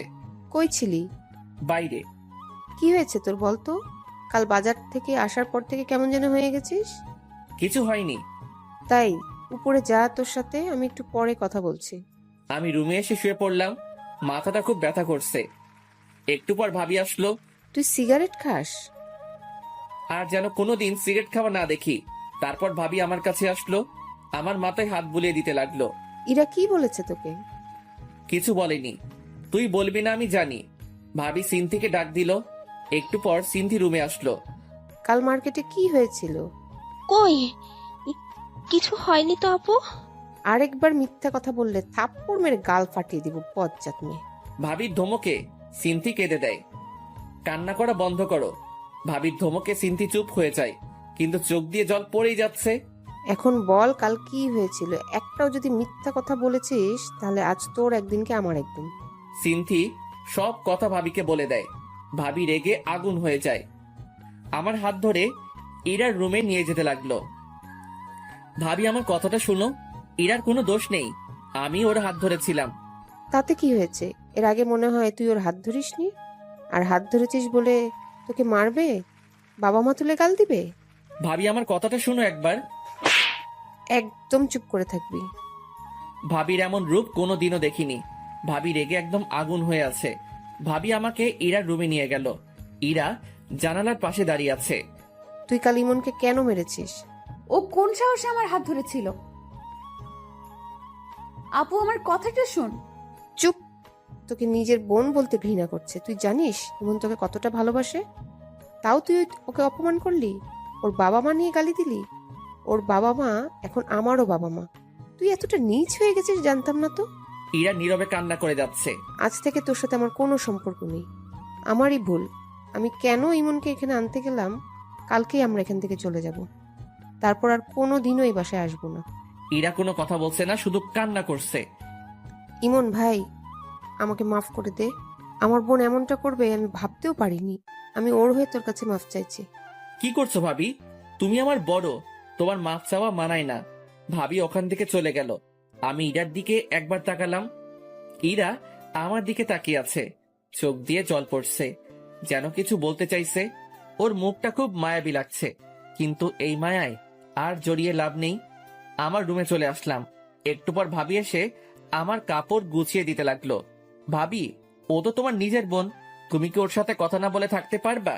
কই ছিলি? বাইরে। কি হয়েছে তোর বলতো? কাল বাজার থেকে আসার পর থেকে কেমন যেন হয়ে গেছিস। কিছু হয়নি। তাই উপরে যা, তোর সাথে আমি একটু পরে কথা বলছি। আমি রুমে এসে শুয়ে পড়লাম। মাথাটা খুব ব্যথা করছে। একটু পর ভাবি আসলো। তুই সিগারেট খাস? আর যেন কোনোদিন সিগারেট খাওয়া না দেখি। তারপর ভাবি আমার কাছে আসলো, আমার মাথায় হাত বুলিয়ে দিতে লাগলো। ইরা কি বলেছে তোকে? কিছু বলেনি। তুই বলবি না আমি জানি। ভাবি সিনথিকে ডাক দিল। একটু পর সিনথি রুমে আসলো। কাল মার্কেটে কি হয়েছিল? কই কিছু হয়নি তো আপু। আরেকবার মিথ্যা কথা বললে থাপ্পড় মেরে গাল ফাটিয়ে দিব, বজ্জাত মেয়ে। ভাবির ধমকে সিনথি কেঁদে দেয়। কান্না করা বন্ধ করো। ভাবির ধমকে সিনথি চুপ হয়ে যায়, কিন্তু চোখ দিয়ে জল পড়েই যাচ্ছে। এখন বল কাল কি হয়েছিল? একটাও যদি মিথ্যা কথা বলেছিস তাহলে আজ তোর একদিন কি আমার একদিন। সিনথি সব কথা ভাবিকে বলে দেয়। ভাবি রেগে আগুন হয়ে যায়। আমার হাত ধরে ইরার রুমে নিয়ে যেতে লাগলো। ভাবি আমার কথাটা শুনো, ইরার কোনো দোষ নেই। আমি ওর হাত ধরেছিলাম। তাতে কি হয়েছে? এর আগে মনে হয় তুই ওর হাত ধরিসনি। আর হাত ধরেছিস বলে তোকে মারবে, বাবা মা তুলে গাল দিবে? ভাবি আমার কথাটা শুনো একবার। একদম চুপ করে থাকবি। ভাবির এমন রূপ কোনোদিনও দেখিনি। ভাবি রেগে একদম আগুন হয়ে আছে। ভাবি আমাকে ইরার রুমে নিয়ে গেল। ইরা জানালার পাশে দাঁড়িয়ে আছে। তুই কাল ইমনকে কেন মেরেছিস? ও কোন সাহসে আমার হাত ধরেছিল? আপু আমার কথাটা শোন। চুপ। তোকে নিজের বোন বলতে ঘৃণা করছে। তুই জানিস ইমন তোকে কতটা ভালোবাসে? তাও তুই ওকে অপমান করলি, ওর বাবা মা নিয়ে গালি দিলি। ওর বাবা মা এখন আমারও বাবা মা। তুই এতটা নীচ হয়ে গেছিস জানতাম না তো। ইরা নীরবে কান্না করে যাচ্ছে। আজ থেকে তোর সাথে আমার কোনো সম্পর্ক নেই। আমারই ভুল। আমি কেন ইমনকে এখানে আনতে গেলাম, কালকেই আমরা এখান থেকে চলে যাব। তারপর আর কোনো দিনও এই বাসায় আসবো না। ইরা কোনো কথা বলছে না, শুধু কান্না করছে। ইমন ভাই, আমাকে মাফ করে দে। আমার বোন এমনটা করবে আমি ভাবতেও পারিনি। আমি ওর হয়ে তোর কাছে মাফ চাইছি। কি করছো ভাবি? তুমি আমার বড়, তোমার মাফ চাওয়া মানায় না। ভাবি ওখান থেকে চলে গেল। আমি ইরার দিকে একবার তাকালাম। ইরা আমার দিকে তাকিয়ে আছে। চোখ দিয়ে জল পড়ছে, যেন কিছু বলতে চাইছে। ওর মুখটা খুব মায়াবী লাগছে, কিন্তু এই মায়ায় আর জড়িয়ে লাভ নেই। আমার রুমে চলে আসলাম। একটু পর ভাবি এসে আমার কাপড় গুছিয়ে দিতে লাগলো। ভাবি, ও তো তোমার নিজের বোন, তুমি কি ওর সাথে কথা না বলে থাকতে পারবা?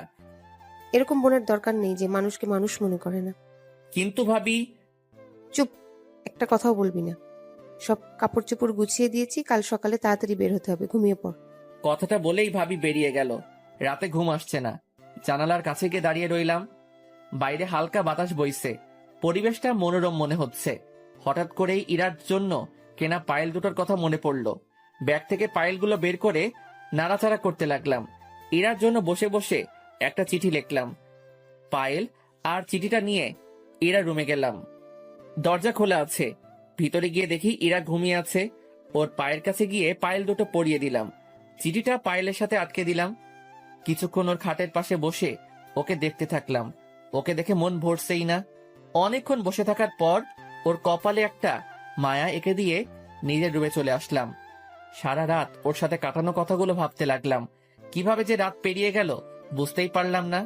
এরকম বোনের দরকার নেই যে মানুষকে মানুষ মনে করে না। কিন্তু ভাবি। চুপ, একটা কথাও বলবি না। সব কাপড় চোপড় গুছিয়ে দিয়েছি, কাল সকালে তাড়াতাড়ি বের হতে হবে, ঘুমিয়ে পড়। কথাটা বলেই ভাবি বেরিয়ে গেল। রাতে ঘুম আসছে না, জানালার কাছে গিয়ে দাঁড়িয়ে রইলাম। বাইরে হালকা বাতাস বইছে, পরিবেশটা মনোরম মনে হচ্ছে। হঠাৎ করেই ইরার জন্য কেনা পায়েল দুটোর কথা মনে পড়লো। ব্যাগ থেকে পায়েলগুলো বের করে নাড়াচাড়া করতে লাগলাম। ইরার জন্য বসে বসে একটা চিঠি লিখলাম। পায়েল আর চিঠিটা নিয়ে ইরার রুমে গেলাম। দরজা খোলা আছে, ভিতরে গিয়ে দেখি ইরা ঘুমিয়ে আছে। ওর পায়ের কাছে গিয়ে পায়েল দুটো পরিয়ে দিলাম। চিঠিটা পায়েলের সাথে আটকে দিলাম। কিছুক্ষণ ওর খাটের পাশে বসে ওকে দেখতে থাকলাম। ওকে দেখে মন ভরছেই না। অনেকক্ষণ বসে থাকার পর ওর কপালে একটা মায়া এঁকে দিয়ে নিজের রুমে চলে আসলাম। সারা রাত ওর সাথে কাটানো কথাগুলো ভাবতে লাগলাম। কিভাবে যে রাত পেরিয়ে গেল বুঝতেই পারলাম না।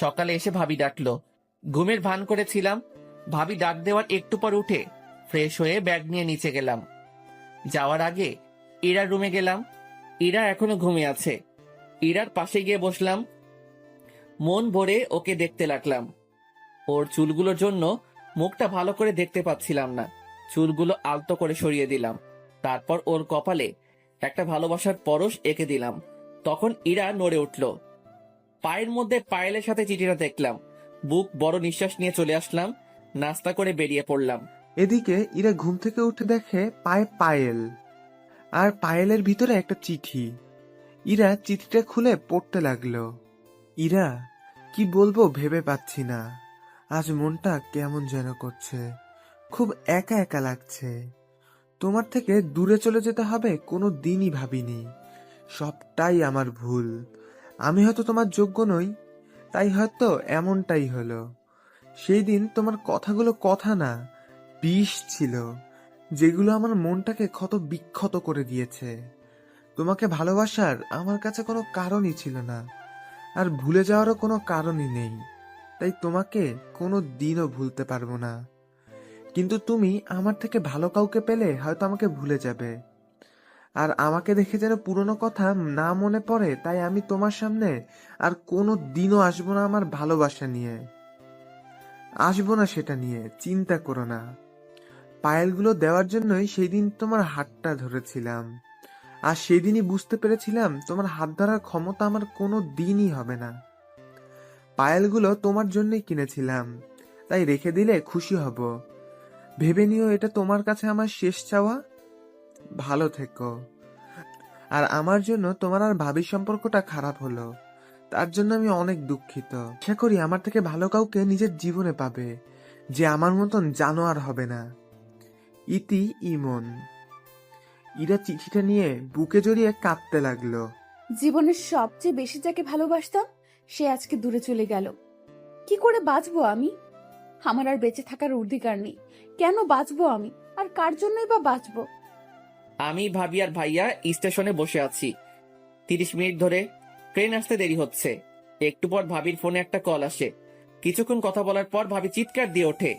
সকালে এসে ভাবি ডাকলো, ঘুমের ভান করেছিলাম। ভাবি ডাক দেওয়ার একটু পর উঠে ফ্রেশ হয়ে ব্যাগ নিয়ে নিচে গেলাম। যাওয়ার আগে ইরার রুমে গেলাম। ইরা এখনো ঘুমিয়ে আছে। ইরার পাশে গিয়ে বসলাম। মন ভরে ওকে দেখতে লাগলাম। ওর চুলগুলোর জন্য মুখটা ভালো করে দেখতে পাচ্ছিলাম না। চুলগুলো আলতো করে সরিয়ে দিলাম। তারপর ওর কপালে একটা ভালোবাসার পরশ এঁকে দিলাম। তখন ইরা নড়ে উঠল। পায়ের মধ্যে পায়েলের সাথে চিঠিটা দেখলাম। বুক বড় নিঃশ্বাস নিয়ে চলে আসলাম। নাস্তা করে বেরিয়ে পড়লাম। এদিকে ইরা ঘুম থেকে উঠে দেখে পায়ে পায়েল, আর পায়েলের ভিতরে একটা চিঠি। ইরা চিঠিটা খুলে পড়তে লাগলো। ইরা, কি বলবো ভেবে পাচ্ছি না। আজ মনটা কেমন যেন করছে, খুব একা একা লাগছে। তোমার থেকে দূরে চলে যেতে হবে কোনো দিনই ভাবিনি। সবটাই আমার ভুল। আমি হয়তো তোমার যোগ্য নই, তাই হয়তো এমনটাই হলো। সেই দিন তোমার কথাগুলো কথা না, বিষ ছিল, যেগুলো আমার মনটাকে ক্ষত বিক্ষত করে দিয়েছে। তোমাকে ভালোবাসার আমার কাছে কোনো কারণই ছিল না, আর ভুলে যাওয়ারও কোনো কারণই নেই। তাই তোমাকে কোনো দিনও ভুলতে পারবো না। কিন্তু তুমি আমার থেকে ভালো কাউকে পেলে হয়তো আমাকে ভুলে যাবে। আর আমাকে দেখে যেন পুরনো কথা না মনে পড়ে, তাই আমি তোমার সামনে আর কোনো দিনও আসবো না আমার ভালোবাসা নিয়ে। আসবো না সেটা নিয়ে, চিন্তা করো না। পায়েলগুলো দেওয়ার জন্যই সেই দিন তোমার হাতটা ধরেছিলাম। আর সেই দিনই বুঝতে পেরেছিলাম তোমার হাত ধরার ক্ষমতা আমার কোনো দিনই হবে না। পায়েলগুলো তোমার জন্যই কিনেছিলাম, তাই রেখে দিলে খুশি হব। ভেবে নিও এটা তোমার কাছে আমার শেষ চাওয়া। ভালো থেকো। আর আমার জন্য তোমার আর ভাবির সম্পর্কটা খারাপ হলো, তার জন্য আমি অনেক দুঃখিত। আশা করি আমার থেকে ভালো কাউকে নিজের জীবনে পাবে, যে আমার মতন জানোয়ার হবে না। ইতি, ইমন। ইরা চিঠিটা নিয়ে বুকে জড়িয়ে কাঁদতে লাগলো। জীবনের সবচেয়ে বেশি যাকে ভালোবাসতাম সে আজকে দূরে চলে গেল। কি করে বাঁচবো আমি? আমার আর বেঁচে থাকার অধিকার নেই। কেন বাঁচবো আমি? আর কার জন্যই বা বাঁচবো? আমি, ভাবি আর ভাইয়া স্টেশনে বসে আছি। 30 মিনিট ধরে ট্রেন আসতে দেরি হচ্ছে। একটু পর ভাবির ফোনে একটা কল আসে। কিছুক্ষণ কথা বলার পর ভাবি চিৎকার দিয়ে ওঠে,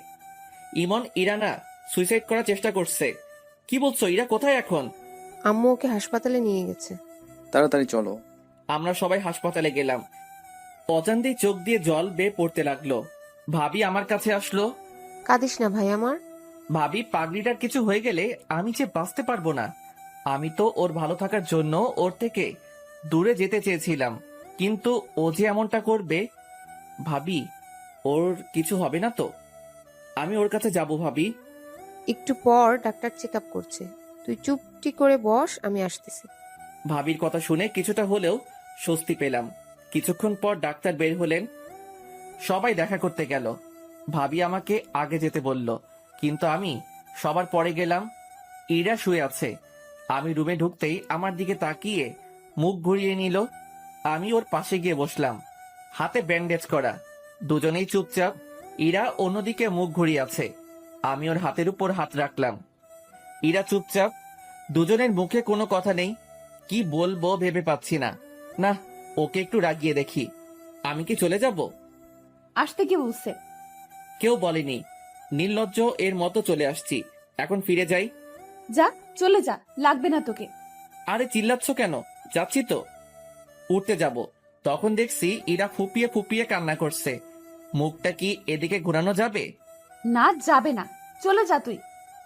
ইমন ইরানা সুইসাইড করার চেষ্টা করছে। কি বলছো? ইরা কোথায় এখন? আম্মু ওকে হাসপাতালে নিয়ে গেছে। তাড়াতাড়ি চলো। আমরা সবাই হাসপাতালে গেলাম। অজান্তেই চোখ দিয়ে জল বেয়ে পড়তে লাগলো। ভাবি আমার কাছে আসলো। কাঁদিস না ভাই আমার। ভাবি, পাগড়িটার কিছু হয়ে গেলে আমি যে বাঁচতে পারবো না। আমি তো ওর ভালো থাকার জন্য ওর থেকে দূরে যেতে চেয়েছিলাম, কিন্তু ও যে এমনটা করবে। ভাবি, ওর কিছু হবে না তো? আমি ওর কাছে যাব ভাবি। একটু পর ডাক্তার চেক আপ করছে, তুই চুপটি করে বস, আমি আসতেছি। ভাবির কথা শুনে কিছুটা হলেও স্বস্তি পেলাম। কিছুক্ষণ পর ডাক্তার বের হলেন। সবাই দেখা করতে গেল। ভাবি আমাকে আগে যেতে বলল, কিন্তু আমি সবার পরে গেলাম। ইরা শুয়ে আছে। আমি রুমে ঢুকতেই আমার দিকে তাকিয়ে মুখ ঘুরিয়ে নিল। আমি ওর পাশে গিয়ে বসলাম। হাতে ব্যান্ডেজ করা, দুজনেই চুপচাপ। ইরা অন্যদিকে মুখ ঘুরিয়ে আছে। আমি ওর হাতের উপর হাত রাখলাম। ইরা চুপচাপ। দুজনের মুখে কোনো কথা নেই। কি বলবো ভেবে পাচ্ছি না। না, ওকে একটু রাগিয়ে দেখি। আমি কি চলে যাব? আসতে কি বলছে? কেউ বলেনি। নির্লজ্জ এর মতো চলে আসছি। এখন ফিরে যাই। যা, চলে যা, লাগবে না তোকে। আরে চিল্লাচ্ছ কেন? যাচ্ছি তো। উঠতে যাব, তখন দেখছি ইরা ফুপিয়ে ফুপিয়ে কান্না করছে। মুখটা কি এদিকে ঘোরানো যাবে? না, যাবে না। চলে যা তুই,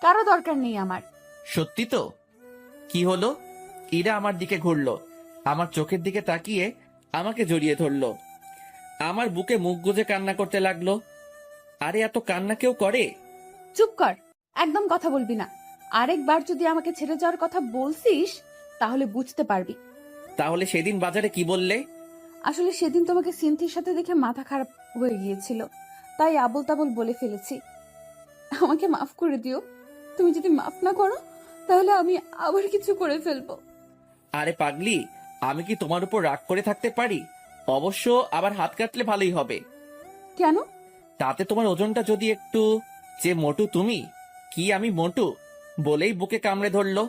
কারো দরকার নেই আমার। সত্যি তো? কি হলো? ইরা আমার দিকে ঘুরলো, আমার চোখের দিকে তাকিয়ে আমাকে জড়িয়ে ধরলো, আমার বুকে মুখ গুজে কান্না করতে লাগলো। আরে এত কান্না কেউ করে? চুপ কর, একদম কথা বলবি না। আরেকবার যদি আমাকে ছেড়ে যাওয়ার কথা বলছিস তাহলে বুঝতে পারবি। তাহলে সেদিন বাজারে কি বললে? আসলে সেদিন তোমাকে সিনথির সাথে দেখে মাথা খারাপ হয়ে গিয়েছিল, তাই আবল তাবল বলে ফেলেছি। আমাকে মাফ করে দিও। তুমি যদি মাফ না করো তাহলে আমি আবার কিছু করে ফেলবো। আরে পাগলি, আমি কি তোমার উপর রাগ করে থাকতে পারি? অবশ্য আবার হাত কাটলে ভালোই হবে। কেন? তাতে তোমার ওজনটা যদি একটু, যে মোটু তুমি, কি আমি মোটু? বলেই বুকে কামড়ে ধরলো।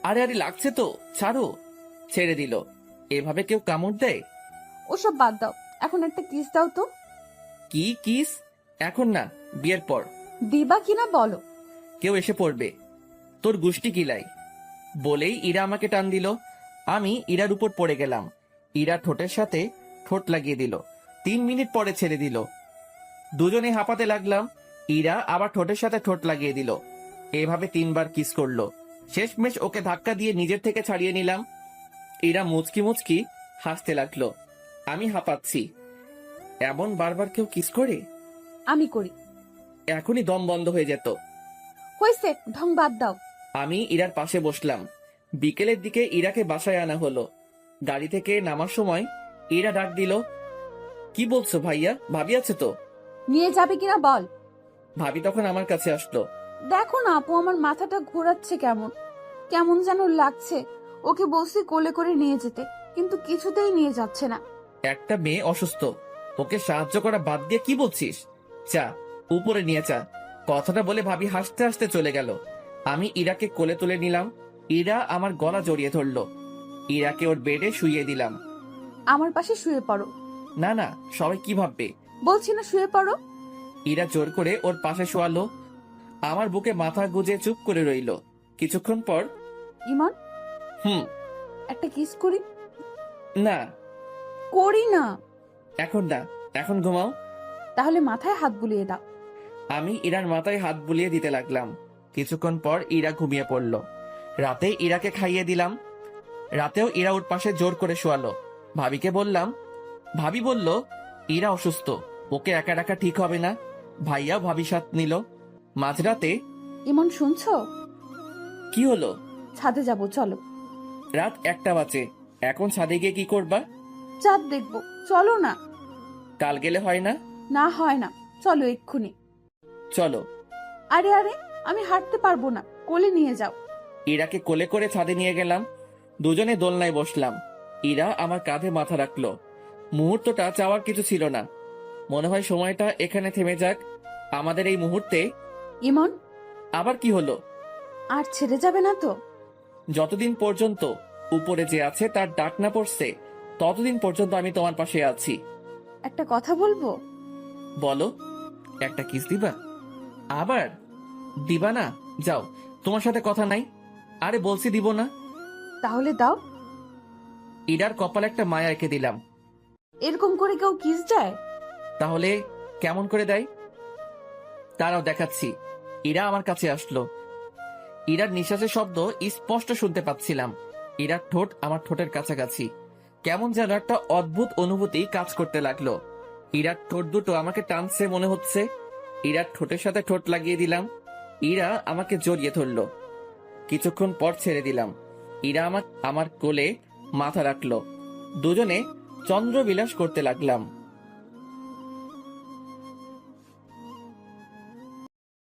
আরে আরে লাগছে তো, ছাড়ো। ছেড়ে দিল। এভাবে কেউ কামড় দেয়? ওসব বাদ দাও, এখন একটা কিস দাও তো। কি কিস? এখন না, বিয়ের পর। দিবা কিনা বলো। কেউ এসে পড়বে, তোর গুষ্টি কিলাই। বলেই ইরা আমাকে টান দিল। আমি ইরার উপর পড়ে গেলাম। ইরা ঠোঁটের সাথে ঠোঁট লাগিয়ে দিল। 3 মিনিট পরে ছেড়ে দিল। দুজনে হাঁপাতে লাগলাম। ইরা আবার ঠোঁটের সাথে ঠোঁট লাগিয়ে দিল। এভাবে 3 বার কিস করলো। শেষমেশ ওকে ধাক্কা দিয়ে নিজের থেকে ছাড়িয়ে নিলাম। ইরা মুচকি মুচকি হাসতে লাগলো। আমি হাঁপাচ্ছি। এমন বারবার কেউ কিস করে? আমি করি। এখনই দম বন্ধ হয়ে যেত। হয়েছে, ঢং বাদ দাও। আমি ইরার পাশে বসলাম। বিকেলের দিকে ইরাকে বাসায় আনা হলো। গাড়ি থেকে নামার সময় ইরা ডাক দিল, কি বলছো ভাইয়া? ভাবি আছে তো? নিয়ে যাবে কিনা বল। ভাবি তখন আমার কাছে আসলো। দেখো না আপু, আমার মাথাটা ঘোরাচ্ছে, কেমন কেমন যেন লাগছে। ওকে বলছি কোলে করে নিয়ে যেতে, কিন্তু কিছুতেই নিয়ে যাচ্ছে না। একটা মেয়ে অসুস্থ, ওকে সাহায্য করা বাদ দিয়ে কি বলছিস? চা, উপরে নিয়ে চা। কথাটা বলে ভাবি হাসতে হাসতে চলে গেল। আমি ইরাকে কোলে তুলে নিলাম। ইরা আমার গলা জড়িয়ে ধরলো। ইরাকে ওর বেডে শুইয়ে দিলাম। আমার পাশে শুয়ে পড়ো। না না, সবাই কি ভাববে? বলছি না শুয়ে পড়ো। ইরা জোর করে ওর পাশে শোয়ালো। আমার বুকে মাথা গুজে চুপ করে রইল। কিছুক্ষণ পর, ইমন, একটা কিস করি। না করি না। এখন না, এখন ঘুমাও। তাহলে মাথায় হাত বুলিয়ে দাও। আমি ইরার মাথায় হাত বুলিয়ে দিতে লাগলাম। কিছুক্ষণ পর ইরা ঘুমিয়ে পড়ল। রাতে ইরাকে খাইয়ে দিলাম। রাতেও ইরা ওর পাশে জোর করে শোয়ালো। ভাবিকে বললাম। ভাবি বলল, ইরা অসুস্থ, ওকে একা রাখা ঠিক হবে না। ভাইয়াও ভাবি সাথ নিল। মাঝরাতে, ইমন শুনছো? কি হলো? ছাদে যাব, চলো। রাত 1টা বাজে, এখন ছাদে গিয়ে কি করবা? চাঁদ দেখবো, চলো না। কাল গেলে হয় না? না হয় না, চলো এক্ষুনি। চলো। আরে আরে, আমি হাঁটতে পারবো না, কোলে নিয়ে যাও। ইরাকে কোলে করে ছাদে নিয়ে গেলাম। দুজনে দোলনায় বসলাম। ইরা আমার কাঁধে মাথা রাখলো। মুহূর্তটা চাওয়ার কিছু ছিল না। মনে হয় সময়টা এখানে থেমে যাক, আমাদের এই মুহূর্তে। ইমন, আবার কি হলো? আর ছেড়ে যাবে না তো? যতদিন পর্যন্ত উপরে যে আছে তার ডাক না পড়ছে, ততদিন পর্যন্ত আমি তোমার পাশে আছি। একটা কথা বলবো। বলো। একটা কিস দিবা? আবার দিবা না? যাও, তোমার সাথে কথা নাই। আরে বলছি দিব না। তাহলে দাও। ইরার কপালে একটা মায়া এঁকে দিলাম। এরকম করে কেউ কিস দেয়? তাহলে কেমন করে দেয়? তারাও দেখাচ্ছি। ইরা আমার কাছে আসলো। ইরার নিঃশ্বাসের শব্দ স্পষ্ট শুনতে পাচ্ছিলাম। ইরার ঠোঁট আমার ঠোঁটের কাছাকাছি। কেমন যেন একটা অদ্ভুত অনুভূতি কাজ করতে লাগলো। ইরার ঠোঁট দুটো আমাকে টানছে মনে হচ্ছে। ইরার ঠোঁটের সাথে ঠোঁট লাগিয়ে দিলাম। ইরা আমাকে জড়িয়ে ধরলো। কিছুক্ষণ পর ছেড়ে দিলাম। ইরা আমার কোলে মাথা রাখলো। দুজনে চন্দ্রবিলাস করতে লাগলাম।